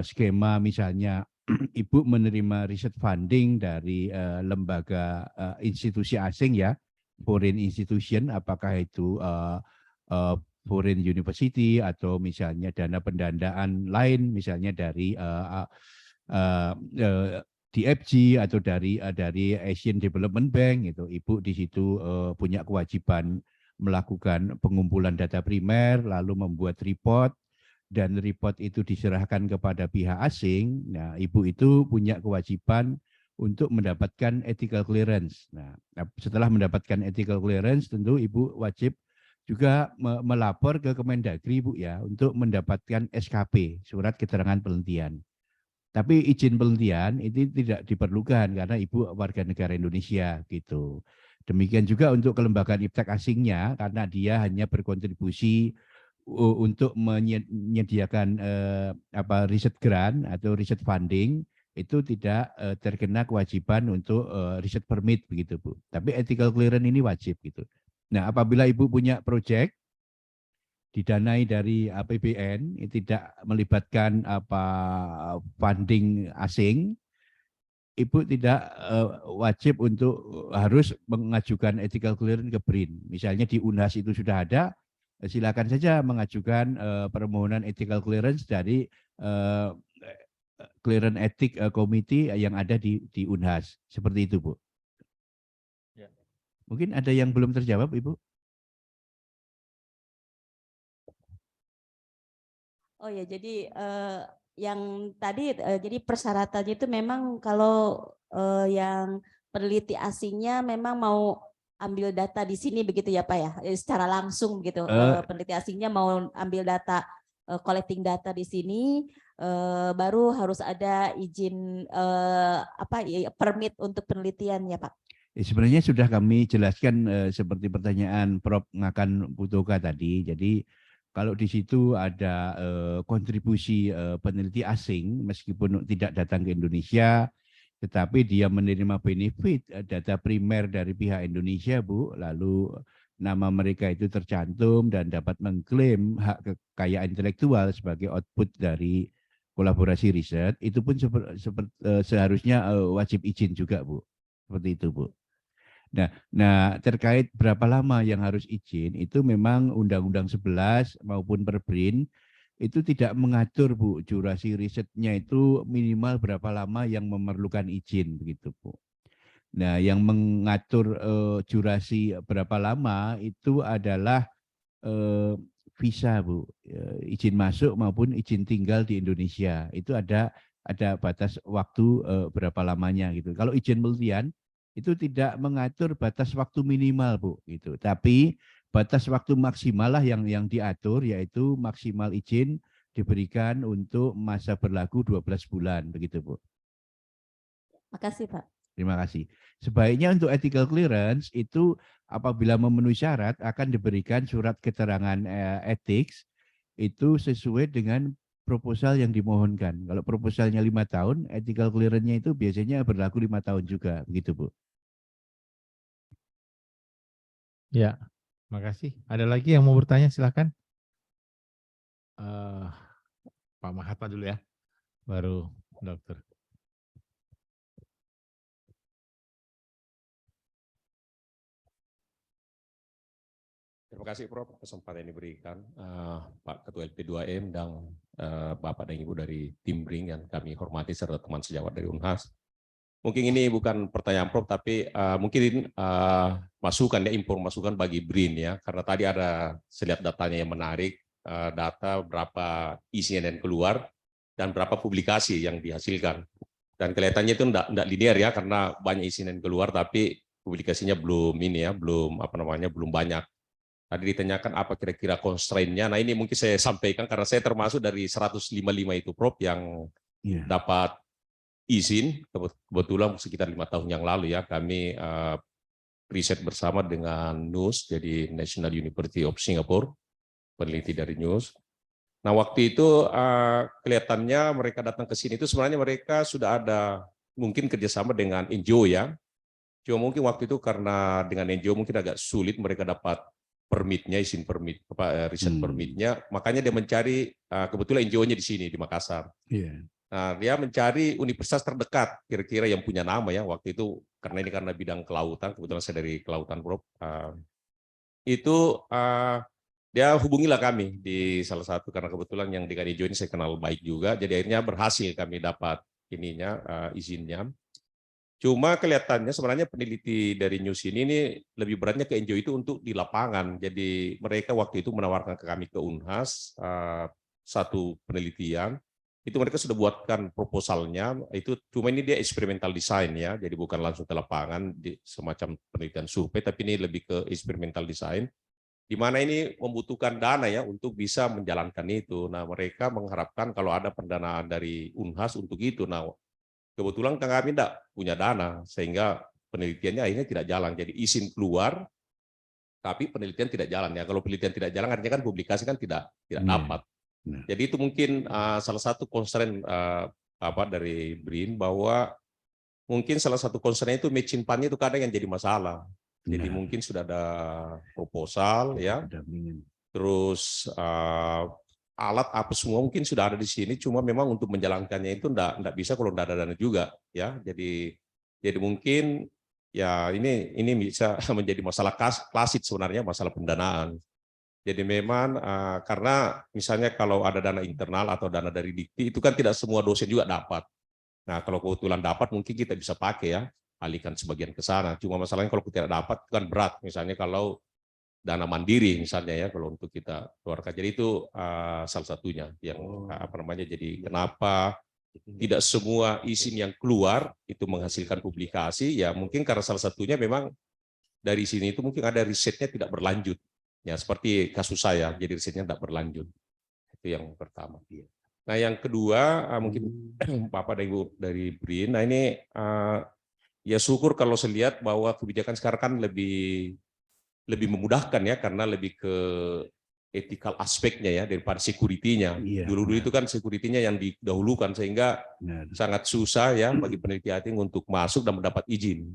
skema misalnya Ibu menerima riset funding dari lembaga institusi asing ya, foreign institution, apakah itu foreign university atau misalnya dana pendanaan lain, misalnya dari DFG atau dari Asian Development Bank, itu Ibu di situ punya kewajiban melakukan pengumpulan data primer, lalu membuat report, dan report itu diserahkan kepada pihak asing. Nah, Ibu itu punya kewajiban untuk mendapatkan ethical clearance. Nah, setelah mendapatkan ethical clearance, tentu Ibu wajib juga melapor ke Kemendagri, Bu ya, untuk mendapatkan SKP, surat keterangan penelitian. Tapi izin penelitian itu tidak diperlukan karena Ibu warga negara Indonesia, gitu. Demikian juga untuk kelembagaan iptek asingnya, karena dia hanya berkontribusi untuk menyediakan riset grant atau riset funding, itu tidak terkena kewajiban untuk riset permit, begitu Bu. Tapi ethical clearance ini wajib, gitu. Nah, apabila Ibu punya proyek didanai dari APBN, tidak melibatkan funding asing, Ibu tidak wajib untuk harus mengajukan ethical clearance ke BRIN. Misalnya di UNHAS itu sudah ada, silakan saja mengajukan permohonan ethical clearance dari clearance ethic committee yang ada di UNHAS. Seperti itu, Bu. Ya. Mungkin ada yang belum terjawab, Ibu? Oh ya, jadi yang tadi jadi persyaratannya itu memang kalau yang peneliti asingnya memang mau ambil data di sini begitu ya Pak ya, secara langsung begitu. Peneliti asingnya mau ambil data, collecting data di sini, baru harus ada izin permit untuk penelitian ya Pak. Sebenarnya sudah kami jelaskan seperti pertanyaan Prof. Ngakan Putoka tadi. Jadi kalau di situ ada kontribusi peneliti asing, meskipun tidak datang ke Indonesia, tetapi dia menerima benefit data primer dari pihak Indonesia, Bu, lalu nama mereka itu tercantum dan dapat mengklaim hak kekayaan intelektual sebagai output dari kolaborasi riset, itu pun seharusnya wajib izin juga, Bu. Seperti itu, Bu. Nah, terkait berapa lama yang harus izin, itu memang Undang-Undang 11 maupun Perbrin itu tidak mengatur, Bu, durasi risetnya itu minimal berapa lama yang memerlukan izin, begitu, Bu. Nah, yang mengatur durasi berapa lama itu adalah visa, Bu, izin masuk maupun izin tinggal di Indonesia. Itu ada batas waktu berapa lamanya gitu. Kalau izin penelitian itu tidak mengatur batas waktu minimal, Bu, gitu. Tapi batas waktu maksimal lah yang diatur, yaitu maksimal izin diberikan untuk masa berlaku 12 bulan, begitu, Bu. Makasih, Pak. Terima kasih. Sebaiknya untuk ethical clearance itu apabila memenuhi syarat akan diberikan surat keterangan etik itu sesuai dengan proposal yang dimohonkan. Kalau proposalnya 5 tahun, ethical clearance-nya itu biasanya berlaku 5 tahun juga, begitu, Bu. Ya, makasih. Ada lagi yang mau bertanya, silakan. Pak Mahatma dulu ya, baru dokter. Terima kasih Prof. Kesempatan yang diberikan Pak Ketua LP2M dan Bapak dan Ibu dari tim BRIN yang kami hormati serta teman sejawat dari UNHAS. Mungkin ini bukan pertanyaan Prof, tapi mungkin masukan bagi BRIN ya, karena tadi ada saya lihat datanya yang menarik, data berapa isinya yang keluar dan berapa publikasi yang dihasilkan. Dan kelihatannya itu enggak linear ya, karena banyak isinya yang keluar tapi publikasinya belum belum banyak. Tadi ditanyakan apa kira-kira constraint-nya. Nah, ini mungkin saya sampaikan karena saya termasuk dari 155 itu Prof yang dapat izin, kebetulan sekitar 5 tahun yang lalu ya kami riset bersama dengan NUS, jadi National University of Singapore, peneliti dari NUS. Nah waktu itu kelihatannya mereka datang ke sini itu sebenarnya mereka sudah ada mungkin kerjasama dengan NGO ya. Cuma mungkin waktu itu karena dengan NGO mungkin agak sulit mereka dapat permitnya, izin permit, riset permitnya. Makanya dia mencari, kebetulan NGO-nya di sini, di Makassar. Nah, dia mencari universitas terdekat, kira-kira yang punya nama ya. Waktu itu, karena bidang kelautan, kebetulan saya dari kelautan, Prof. Dia hubungilah kami di salah satu, karena kebetulan yang dengan NGO ini saya kenal baik juga. Jadi akhirnya berhasil kami dapat ininya, izinnya. Cuma kelihatannya sebenarnya peneliti dari News ini lebih beratnya ke NGO itu untuk di lapangan. Jadi mereka waktu itu menawarkan ke kami ke Unhas satu penelitian. Itu mereka sudah buatkan proposalnya. Itu cuma ini dia eksperimental design ya. Jadi bukan langsung ke lapangan semacam penelitian survei, tapi ini lebih ke eksperimental design. Di mana ini membutuhkan dana ya untuk bisa menjalankan itu. Nah mereka mengharapkan kalau ada pendanaan dari Unhas untuk itu. Nah kebetulan kami tidak punya dana, sehingga penelitiannya akhirnya tidak jalan. Jadi izin keluar, tapi penelitian tidak jalan. Ya, kalau penelitian tidak jalan, artinya kan publikasi kan tidak dapat. Jadi itu mungkin salah satu concern dari BRIN, bahwa mungkin salah satu concern itu matching fund itu kadang yang jadi masalah. Jadi mungkin sudah ada proposal, ya, terus alat apa semua mungkin sudah ada di sini, cuma memang untuk menjalankannya itu enggak bisa kalau enggak ada dana juga ya. Jadi mungkin ya ini bisa menjadi masalah klasik sebenarnya, masalah pendanaan. Jadi memang karena misalnya kalau ada dana internal atau dana dari Dikti itu kan tidak semua dosen juga dapat. Nah, kalau kebetulan dapat mungkin kita bisa pakai ya, alihkan sebagian ke sana. Cuma masalahnya kalau tidak dapat itu kan berat, misalnya kalau dana mandiri misalnya ya, kalau untuk kita keluarkan. Jadi itu salah satunya yang jadi kenapa tidak semua izin yang keluar itu menghasilkan publikasi, ya mungkin karena salah satunya memang dari sini itu mungkin ada risetnya tidak berlanjut ya, seperti kasus saya, jadi risetnya tidak berlanjut. Itu yang pertama. Nah yang kedua mungkin Bapak dan Ibu dari BRIN, nah ini ya syukur kalau saya lihat bahwa kebijakan sekarang kan lebih memudahkan ya, karena lebih ke ethical aspeknya ya daripada security-nya. Dulu itu kan security-nya yang didahulukan, sehingga sangat susah ya bagi peneliti asing untuk masuk dan mendapat izin.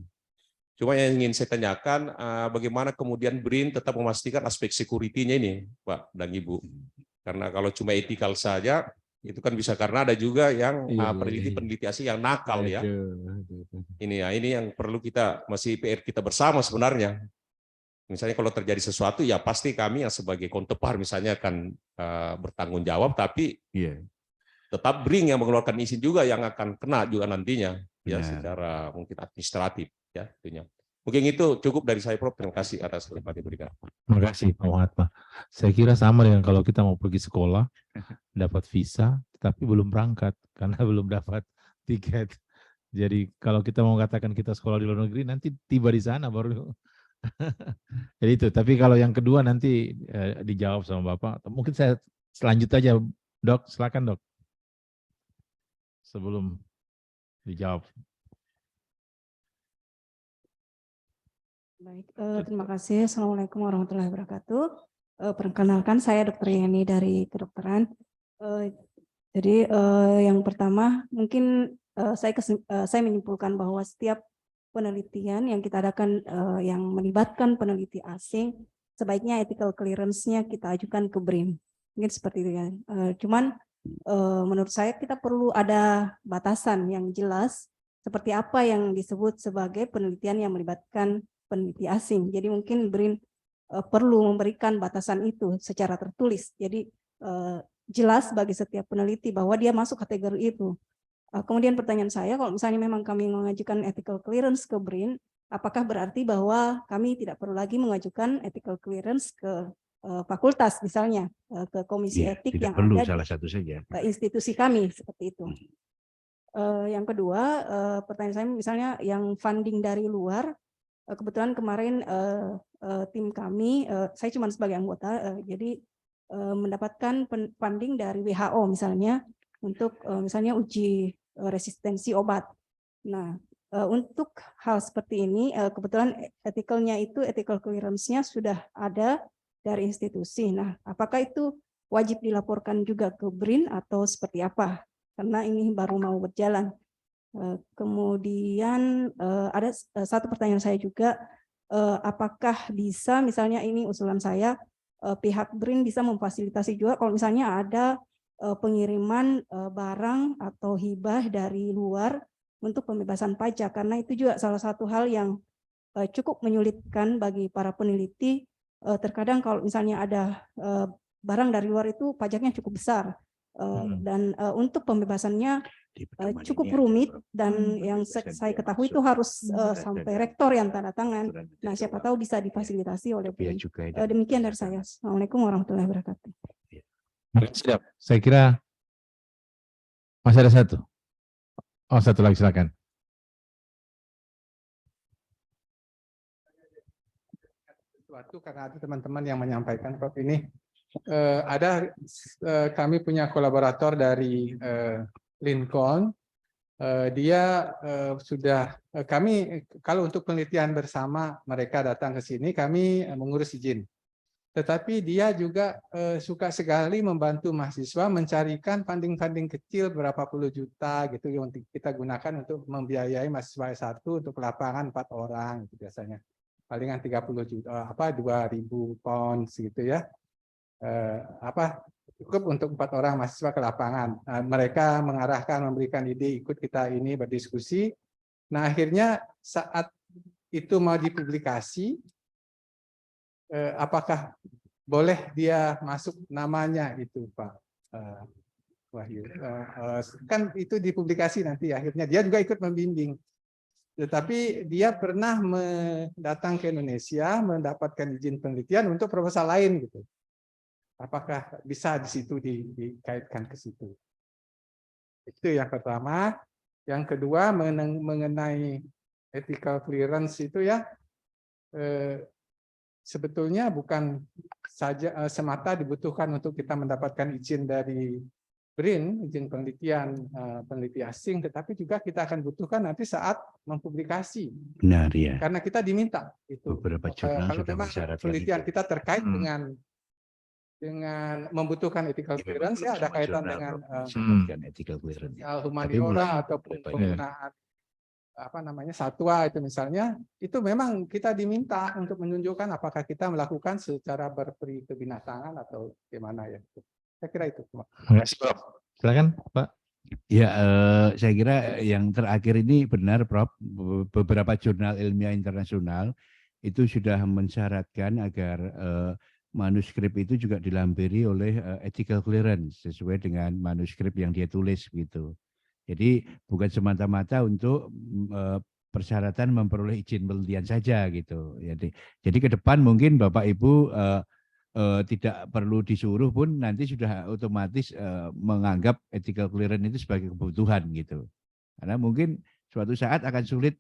Cuma yang ingin saya tanyakan, bagaimana kemudian BRIN tetap memastikan aspek security-nya ini, Pak dan Ibu. Karena kalau cuma ethical saja, itu kan bisa, karena ada juga yang peneliti asing yang nakal ya. Ini yang perlu masih PR kita bersama sebenarnya. Misalnya kalau terjadi sesuatu, ya pasti kami yang sebagai counterpart misalnya akan bertanggung jawab, tapi tetap BRIN yang mengeluarkan izin juga yang akan kena juga nantinya, ya secara mungkin administratif ya tentunya. Mungkin itu cukup dari saya, Prof. Terima kasih atas kesempatan diberikan. Terima kasih Pak Mahatma. Saya kira sama dengan kalau kita mau pergi sekolah, dapat visa, tapi belum berangkat karena belum dapat tiket. Jadi kalau kita mau katakan kita sekolah di luar negeri, nanti tiba di sana baru. Jadi itu. Tapi kalau yang kedua nanti dijawab sama Bapak. Mungkin saya selanjut aja, Dok. Silakan, Dok. Sebelum dijawab. Baik, terima kasih. Assalamualaikum warahmatullahi wabarakatuh. Perkenalkan, saya Dr. Yeni dari kedokteran. Jadi yang pertama mungkin saya menyimpulkan bahwa setiap penelitian yang kita adakan yang melibatkan peneliti asing, sebaiknya ethical clearance-nya kita ajukan ke BRIN. Mungkin seperti itu ya. Cuman menurut saya kita perlu ada batasan yang jelas seperti apa yang disebut sebagai penelitian yang melibatkan peneliti asing. Jadi mungkin BRIN perlu memberikan batasan itu secara tertulis. Jadi jelas bagi setiap peneliti bahwa dia masuk kategori itu. Kemudian pertanyaan saya, kalau misalnya memang kami mengajukan ethical clearance ke BRIN, apakah berarti bahwa kami tidak perlu lagi mengajukan ethical clearance ke fakultas misalnya, ke komisi etik yang perlu, ada salah satu saja. Institusi kami, seperti itu. Yang kedua, pertanyaan saya misalnya yang funding dari luar, kebetulan kemarin tim kami, saya cuma sebagai anggota, jadi mendapatkan funding dari WHO misalnya, untuk misalnya uji resistensi obat. Nah, untuk hal seperti ini kebetulan ethical clearance-nya sudah ada dari institusi. Nah, apakah itu wajib dilaporkan juga ke BRIN atau seperti apa? Karena ini baru mau berjalan. Kemudian ada satu pertanyaan saya juga, apakah bisa misalnya ini usulan saya, pihak BRIN bisa memfasilitasi juga kalau misalnya ada pengiriman barang atau hibah dari luar untuk pembebasan pajak, karena itu juga salah satu hal yang cukup menyulitkan bagi para peneliti. Terkadang kalau misalnya ada barang dari luar itu pajaknya cukup besar, dan untuk pembebasannya cukup rumit, dan yang saya ketahui itu harus sampai rektor yang tanda tangan. Nah, siapa tahu bisa difasilitasi oleh BRIN. Demikian dari saya. Assalamualaikum warahmatullahi wabarakatuh. Siap. Saya kira masih ada satu. Oh, satu lagi silakan. Sesuatu karena ada teman-teman yang menyampaikan Prof ini kami punya kolaborator dari Lincoln. Dia sudah kami kalau untuk penelitian bersama mereka datang ke sini kami mengurus izin. Tetapi dia juga suka sekali membantu mahasiswa mencarikan funding kecil berapa puluh juta gitu yang kita gunakan untuk membiayai mahasiswa S1 untuk lapangan 4 orang gitu biasanya. Palingan 30 juta 2.000 pounds gitu ya. Cukup untuk 4 orang mahasiswa ke lapangan. Mereka mengarahkan, memberikan ide, ikut kita ini berdiskusi. Nah, akhirnya saat itu mau dipublikasi, apakah boleh dia masuk namanya itu Pak Wahyu? Kan itu dipublikasi nanti akhirnya dia juga ikut membimbing. Tetapi dia pernah datang ke Indonesia mendapatkan izin penelitian untuk proposal lain gitu. Apakah bisa di situ dikaitkan ke situ? Itu yang pertama. Yang kedua mengenai ethical clearance itu ya. Sebetulnya bukan saja semata dibutuhkan untuk kita mendapatkan izin dari BRIN, izin penelitian peneliti asing, tetapi juga kita akan butuhkan nanti saat mempublikasi. Benar ya. Karena kita diminta itu. Beberapa jurnal kalau sudah memang mensyaratkan penelitian itu. kita terkait dengan membutuhkan ethical clearance ya ada kaitan dengan ethical clearance. humaniora ataupun penggunaan satwa itu misalnya, itu memang kita diminta untuk menunjukkan apakah kita melakukan secara berperi kebinatangan atau gimana ya. Saya kira itu. Terima kasih, Prof. Silakan, Pak. Ya, saya kira yang terakhir ini benar, Prof. Beberapa jurnal ilmiah internasional itu sudah mensyaratkan agar manuskrip itu juga dilampiri oleh ethical clearance sesuai dengan manuskrip yang dia tulis gitu. Jadi bukan semata-mata untuk persyaratan memperoleh izin penelitian saja gitu. Jadi ke depan mungkin Bapak Ibu tidak perlu disuruh pun nanti sudah otomatis menganggap ethical clearance itu sebagai kebutuhan gitu. Karena mungkin suatu saat akan sulit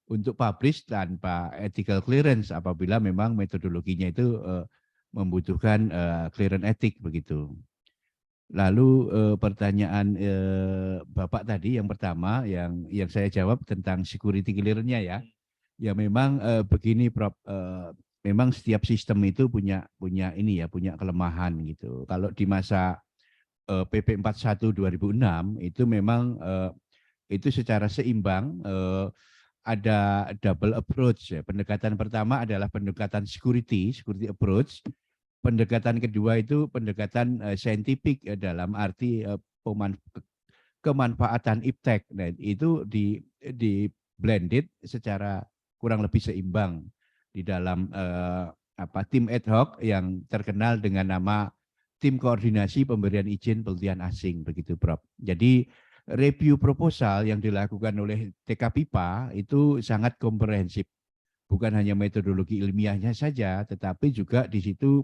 untuk publish tanpa ethical clearance apabila memang metodologinya itu membutuhkan clearance etik begitu. Lalu pertanyaan Bapak tadi yang pertama yang saya jawab tentang security clearance-nya ya. Ya memang begini Prof, memang setiap sistem itu punya kelemahan gitu. Kalau di masa PP 41 2006 itu memang itu secara seimbang ada double approach ya. Pendekatan pertama adalah pendekatan security approach. Pendekatan kedua itu pendekatan saintifik dalam arti kemanfaatan iptek. Nah, itu di blended secara kurang lebih seimbang di dalam tim ad hoc yang terkenal dengan nama tim koordinasi pemberian izin penelitian asing begitu Prof. Jadi review proposal yang dilakukan oleh TKPIPA itu sangat komprehensif. Bukan hanya metodologi ilmiahnya saja, tetapi juga di situ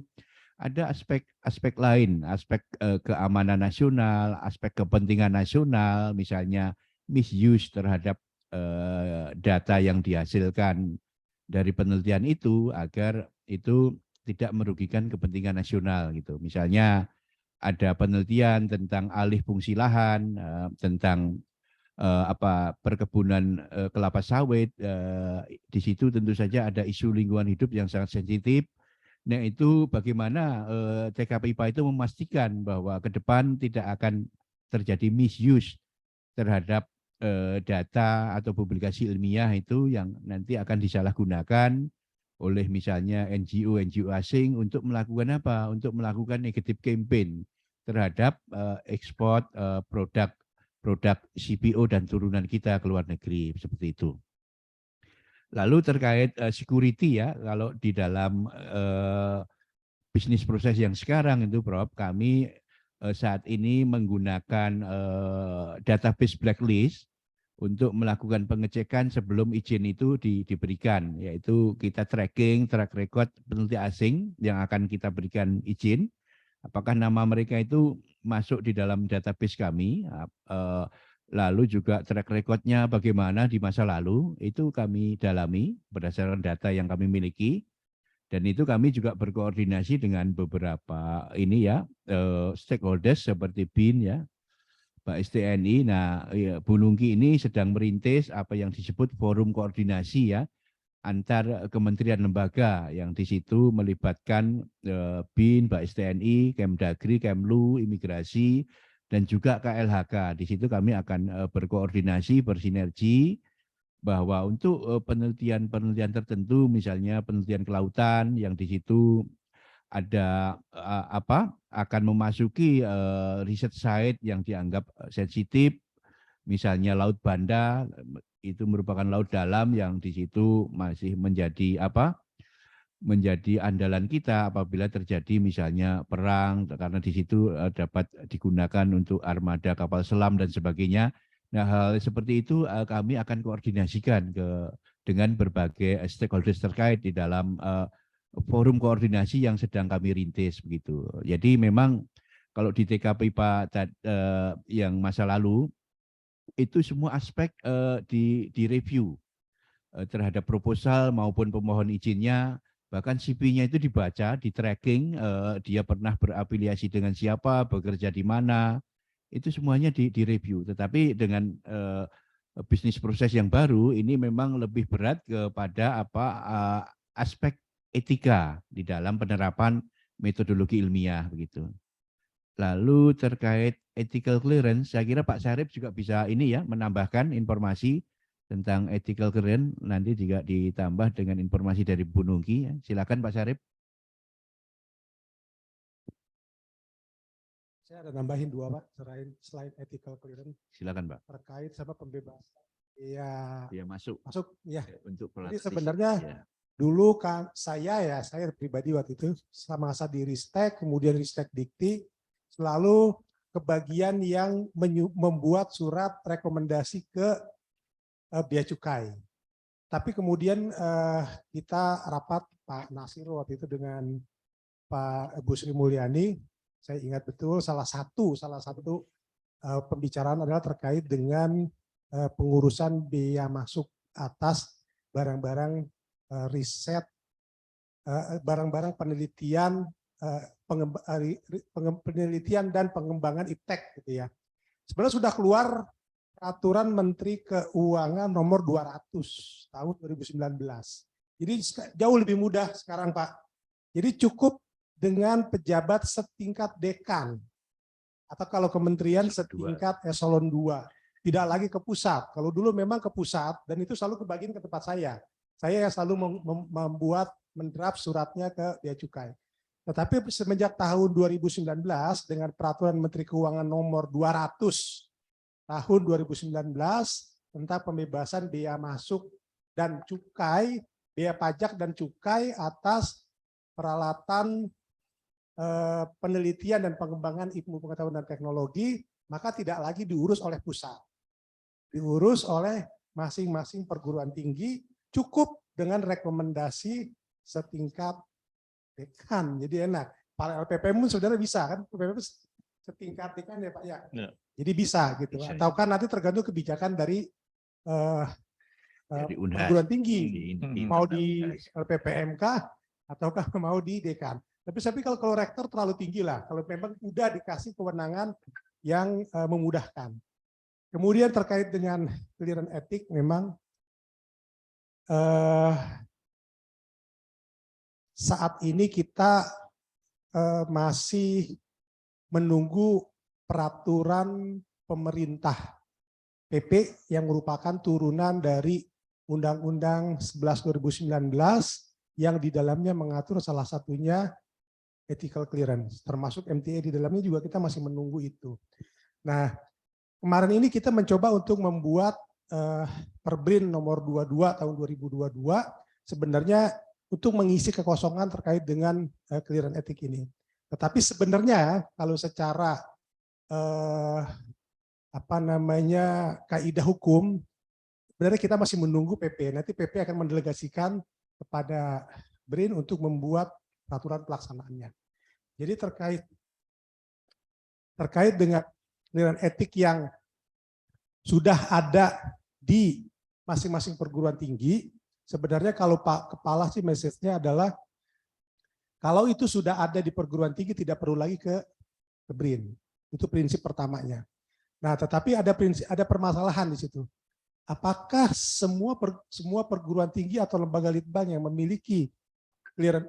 ada aspek lain, aspek keamanan nasional, aspek kepentingan nasional, misalnya misuse terhadap data yang dihasilkan dari penelitian itu agar itu tidak merugikan kepentingan nasional gitu. Misalnya ada penelitian tentang alih fungsi lahan, tentang perkebunan kelapa sawit, di situ tentu saja ada isu lingkungan hidup yang sangat sensitif. Nah itu bagaimana TKP IPA itu memastikan bahwa ke depan tidak akan terjadi misuse terhadap data atau publikasi ilmiah itu yang nanti akan disalahgunakan oleh misalnya NGO asing untuk melakukan apa? Untuk melakukan negative campaign terhadap ekspor produk CPO dan turunan kita ke luar negeri, seperti itu. Lalu terkait security ya, kalau di dalam bisnis proses yang sekarang itu Prof, kami saat ini menggunakan database blacklist untuk melakukan pengecekan sebelum izin itu diberikan, yaitu kita tracking track record peneliti asing yang akan kita berikan izin, apakah nama mereka itu masuk di dalam database kami, lalu juga track recordnya bagaimana di masa lalu, itu kami dalami berdasarkan data yang kami miliki. Dan itu kami juga berkoordinasi dengan beberapa stakeholders seperti BIN ya, Pak STNI. Nah, ya, Bu Nungki ini sedang merintis apa yang disebut forum koordinasi ya antar kementerian lembaga yang di situ melibatkan BIN, Pak STNI, Kemdagri, Kemlu, Imigrasi, dan juga KLHK. Di situ kami akan berkoordinasi, bersinergi, bahwa untuk penelitian-penelitian tertentu, misalnya penelitian kelautan yang di situ ada akan memasuki riset site yang dianggap sensitif, misalnya Laut Banda itu merupakan laut dalam yang di situ masih menjadi menjadi andalan kita apabila terjadi misalnya perang, karena di situ dapat digunakan untuk armada kapal selam dan sebagainya. Nah, hal seperti itu kami akan koordinasikan dengan berbagai stakeholders terkait di dalam forum koordinasi yang sedang kami rintis begitu. Jadi memang kalau di TKP IPA yang masa lalu itu semua aspek direview terhadap proposal maupun pemohon izinnya. Bahkan CP-nya itu dibaca, di tracking, dia pernah berafiliasi dengan siapa, bekerja di mana, itu semuanya direview. Tetapi dengan bisnis proses yang baru, ini memang lebih berat kepada aspek etika di dalam penerapan metodologi ilmiah begitu. Lalu terkait ethical clearance, saya kira Pak Syarif juga bisa menambahkan informasi tentang ethical clearance, nanti juga ditambah dengan informasi dari Bu Nungki. Ya. Silakan Pak Syarif. Saya ada nambahin dua Pak, selain ethical clearance. Silakan Pak. Terkait sama pembebasan. Ya masuk ya. Untuk jadi sebenarnya dulu kan saya pribadi waktu itu masa di Ristek, kemudian Ristek Dikti, selalu kebagian yang membuat surat rekomendasi ke Bea Cukai. Tapi kemudian kita rapat Pak Nasir waktu itu dengan Pak Bu Sri Mulyani, saya ingat betul salah satu pembicaraan adalah terkait dengan pengurusan biaya masuk atas barang-barang riset, barang-barang penelitian, penelitian dan pengembangan iptek gitu ya. Sebenarnya sudah keluar Peraturan Menteri Keuangan nomor 200 tahun 2019. Jadi jauh lebih mudah sekarang Pak. Jadi cukup dengan pejabat setingkat dekan atau kalau kementerian setingkat eselon 2. Tidak lagi ke pusat. Kalau dulu memang ke pusat dan itu selalu kebagian ke tempat saya. Saya yang selalu membuat mendraft suratnya ke Bea Cukai. Tetapi semenjak tahun 2019 dengan Peraturan Menteri Keuangan nomor 200 tahun 2019 tentang pembebasan bea masuk dan cukai, bea pajak dan cukai atas peralatan penelitian dan pengembangan ilmu pengetahuan dan teknologi, maka tidak lagi diurus oleh pusat. Diurus oleh masing-masing perguruan tinggi, cukup dengan rekomendasi setingkat dekan. Jadi enak. Para LPPM pun saudara bisa kan, LPPM setingkat dekan ya Pak ya. Jadi bisa gitu. Atau kan nanti tergantung kebijakan dari perguruan tinggi, mau di LPPMK ataukah mau di dekan. Tapi kalau rektor terlalu tinggi lah. Kalau memang udah dikasih kewenangan yang memudahkan. Kemudian terkait dengan clearance etik, memang saat ini kita masih menunggu peraturan pemerintah PP yang merupakan turunan dari Undang-Undang 11 2019 yang di dalamnya mengatur salah satunya ethical clearance, termasuk MTA di dalamnya juga kita masih menunggu itu. Nah, kemarin ini kita mencoba untuk membuat Perbrin nomor 22 tahun 2022 sebenarnya untuk mengisi kekosongan terkait dengan clearance etik ini. Tetapi sebenarnya kalau secara kaidah hukum, sebenarnya kita masih menunggu PP. Nanti PP akan mendelegasikan kepada BRIN untuk membuat peraturan pelaksanaannya. Jadi terkait dengan clearance etik yang sudah ada di masing-masing perguruan tinggi, sebenarnya kalau Pak Kepala sih message-nya adalah kalau itu sudah ada di perguruan tinggi tidak perlu lagi ke BRIN. Itu prinsip pertamanya. Nah, tetapi ada permasalahan di situ. Apakah semua perguruan tinggi atau lembaga litbang yang memiliki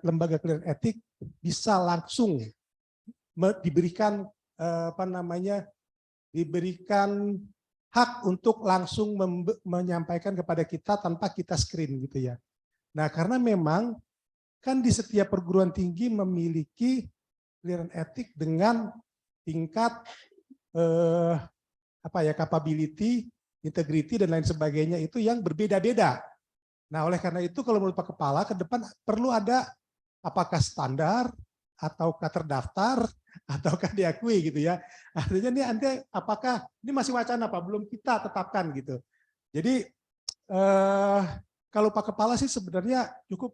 lembaga clearance etik bisa langsung diberikan diberikan hak untuk langsung menyampaikan kepada kita tanpa kita screen gitu ya. Nah, karena memang kan di setiap perguruan tinggi memiliki clearance etik dengan tingkat capability, integrity dan lain sebagainya itu yang berbeda-beda. Nah, oleh karena itu kalau menurut Pak Kepala ke depan perlu ada apakah standar ataukah terdaftar ataukah diakui gitu ya. Artinya ini nanti apakah ini masih wacana Pak, belum kita tetapkan gitu. Jadi kalau Pak Kepala sih sebenarnya cukup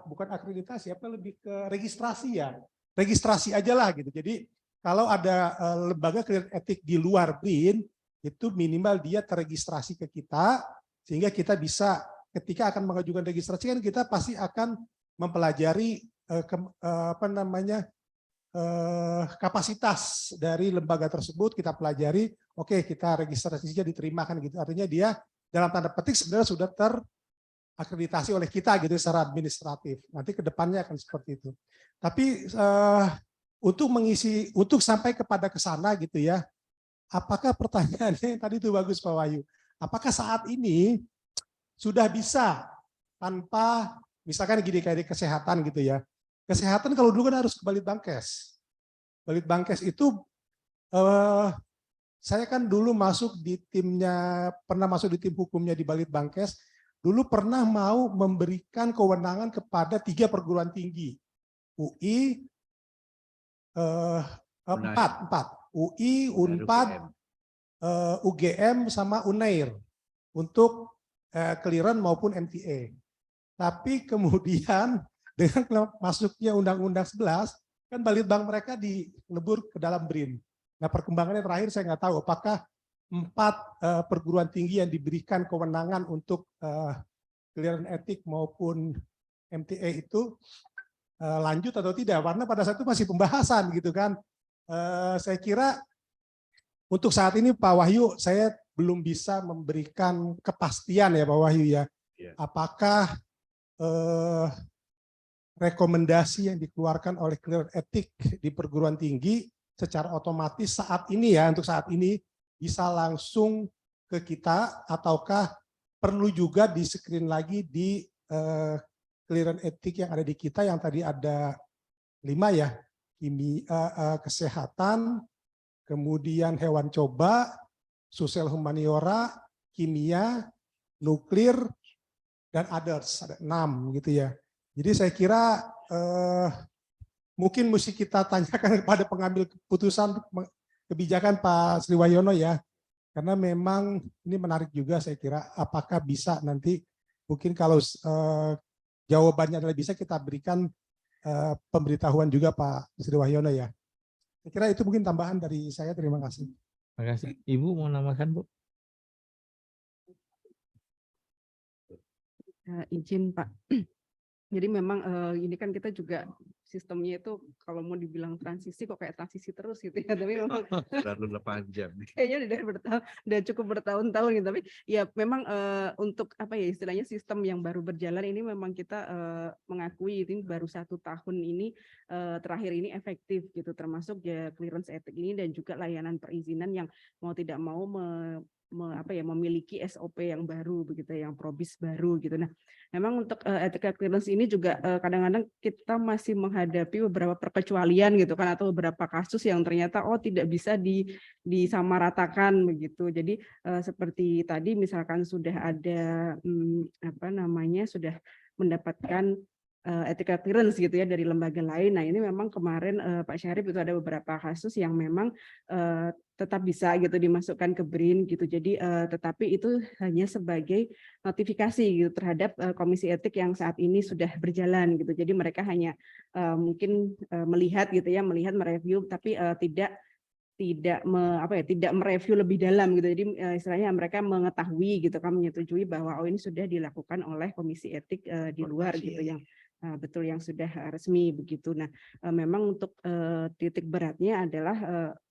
bukan akreditasi, lebih ke registrasi ya. Registrasi aja lah gitu. Jadi kalau ada lembaga clearance etik di luar BRIN, itu minimal dia terregistrasi ke kita, sehingga kita bisa ketika akan mengajukan registrasi kan kita pasti akan mempelajari kapasitas dari lembaga tersebut, kita pelajari, oke kita registrasinya diterima kan gitu. Artinya dia dalam tanda petik sebenarnya sudah terakreditasi oleh kita gitu secara administratif. Nanti ke depannya akan seperti itu. Tapi untuk sampai kepada kesana gitu ya, apakah pertanyaannya tadi itu bagus Pak Wahyu, apakah saat ini sudah bisa tanpa misalkan gini kayak di kesehatan gitu ya, kesehatan kalau dulu kan harus ke Balitbangkes. Balitbangkes itu saya kan dulu pernah masuk di tim hukumnya di Balitbangkes, dulu pernah mau memberikan kewenangan kepada 3 perguruan tinggi, UI, 4 UI, Unpad, UGM sama Unair untuk clearance maupun MTA. Tapi kemudian dengan masuknya Undang-Undang 11 kan Balitbang mereka dilebur ke dalam BRIN. Nah, perkembangannya terakhir saya nggak tahu apakah 4 perguruan tinggi yang diberikan kewenangan untuk clearance etik maupun MTA itu lanjut atau tidak, karena pada saat itu masih pembahasan gitu kan. Saya kira untuk saat ini Pak Wahyu saya belum bisa memberikan kepastian ya Pak Wahyu ya, apakah rekomendasi yang dikeluarkan oleh clearance etik di perguruan tinggi secara otomatis saat ini ya, untuk saat ini bisa langsung ke kita ataukah perlu juga di screen lagi di clearance etik yang ada di kita yang tadi ada 5 ya, kesehatan, kemudian hewan coba, sosial humaniora, kimia, nuklir, dan others, ada 6 gitu ya. Jadi saya kira mungkin mesti kita tanyakan kepada pengambil keputusan kebijakan Pak Sriwayono ya, karena memang ini menarik juga saya kira apakah bisa nanti mungkin kalau jawabannya adalah bisa kita berikan pemberitahuan juga Pak Sriwayono ya. Saya kira itu mungkin tambahan dari saya. Terima kasih. Terima kasih. Ibu mau nambahkan Bu? Izin Pak. Jadi memang ini kan kita juga sistemnya itu kalau mau dibilang transisi kok kayak transisi terus gitu ya, tapi memang Terlalu panjang. kayaknya udah cukup bertahun-tahun gitu, tapi ya memang untuk apa ya istilahnya sistem yang baru berjalan ini memang kita mengakui ini baru 1 tahun ini terakhir ini efektif gitu, termasuk ya clearance etik ini dan juga layanan perizinan yang mau tidak mau memiliki SOP yang baru begitu, yang probis baru gitu. Nah, memang untuk ethical clearance ini juga kadang-kadang kita masih menghadapi beberapa perkecualian gitu kan, atau beberapa kasus yang ternyata tidak bisa disamaratakan begitu. Jadi seperti tadi misalkan sudah ada sudah mendapatkan ethical clearance gitu ya dari lembaga lain. Nah, ini memang kemarin Pak Syarif itu ada beberapa kasus yang memang tetap bisa gitu dimasukkan ke BRIN gitu. Jadi tetapi itu hanya sebagai notifikasi gitu terhadap komisi etik yang saat ini sudah berjalan gitu. Jadi mereka hanya mungkin melihat gitu ya, mereview, tapi tidak mereview lebih dalam gitu. Jadi istilahnya mereka mengetahui gitu kan, menyetujui bahwa ini sudah dilakukan oleh komisi etik di luar gitu, yang betul yang sudah resmi begitu. Nah, memang untuk titik beratnya adalah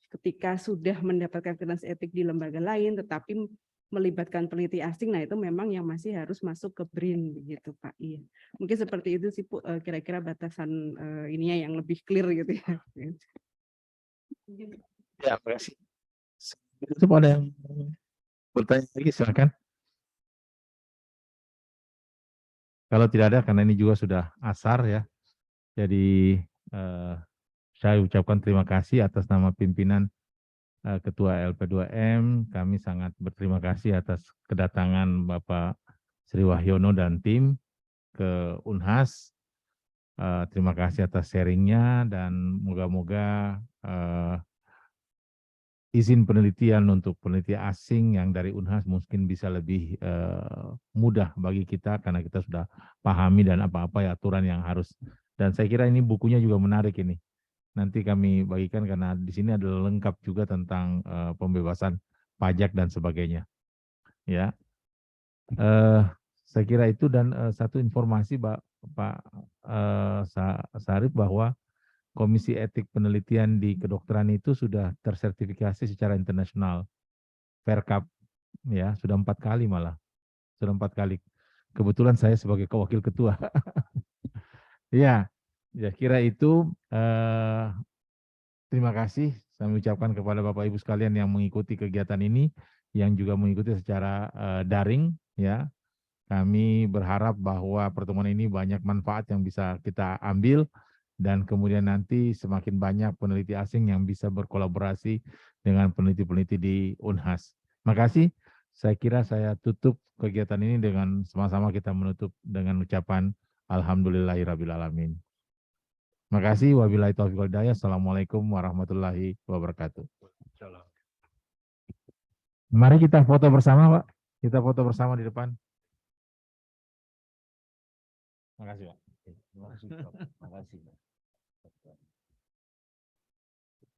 ketika sudah mendapatkan clearance etik di lembaga lain tetapi melibatkan peneliti asing, nah itu memang yang masih harus masuk ke BRIN begitu Pak. Iya. Mungkin seperti itu sih Bu, kira-kira batasan ininya yang lebih clear gitu ya. Ya, terima kasih. Itu ada yang bertanya lagi, silakan. Kalau tidak ada, karena ini juga sudah asar ya. Jadi saya ucapkan terima kasih atas nama pimpinan Ketua LP2M. Kami sangat berterima kasih atas kedatangan Bapak Sri Wahyono dan tim ke Unhas. Terima kasih atas sharingnya dan moga-moga izin penelitian untuk peneliti asing yang dari Unhas mungkin bisa lebih mudah bagi kita karena kita sudah pahami dan apa-apa ya aturan yang harus. Dan saya kira ini bukunya juga menarik ini. Nanti kami bagikan karena di sini adalah lengkap juga tentang pembebasan pajak dan sebagainya. Ya, saya kira itu dan satu informasi Pak Sarip bahwa Komisi Etik Penelitian di Kedokteran itu sudah tersertifikasi secara internasional, Faircup, ya sudah 4 kali malah, sudah 4 kali. Kebetulan saya sebagai wakil ketua. Ya, kira itu. Terima kasih saya ucapkan kepada Bapak Ibu sekalian yang mengikuti kegiatan ini, yang juga mengikuti secara daring. Ya, kami berharap bahwa pertemuan ini banyak manfaat yang bisa kita ambil. Dan kemudian nanti semakin banyak peneliti asing yang bisa berkolaborasi dengan peneliti-peneliti di Unhas. Terima kasih. Saya kira saya tutup kegiatan ini dengan sama-sama kita menutup dengan ucapan Alhamdulillahirrabbilalamin. Terima kasih. Wabillahi taufiq wal hidayah. Assalamualaikum warahmatullahi wabarakatuh. Mari kita foto bersama, Pak. Kita foto bersama di depan. Terima kasih, Pak. Terima kasih, Pak.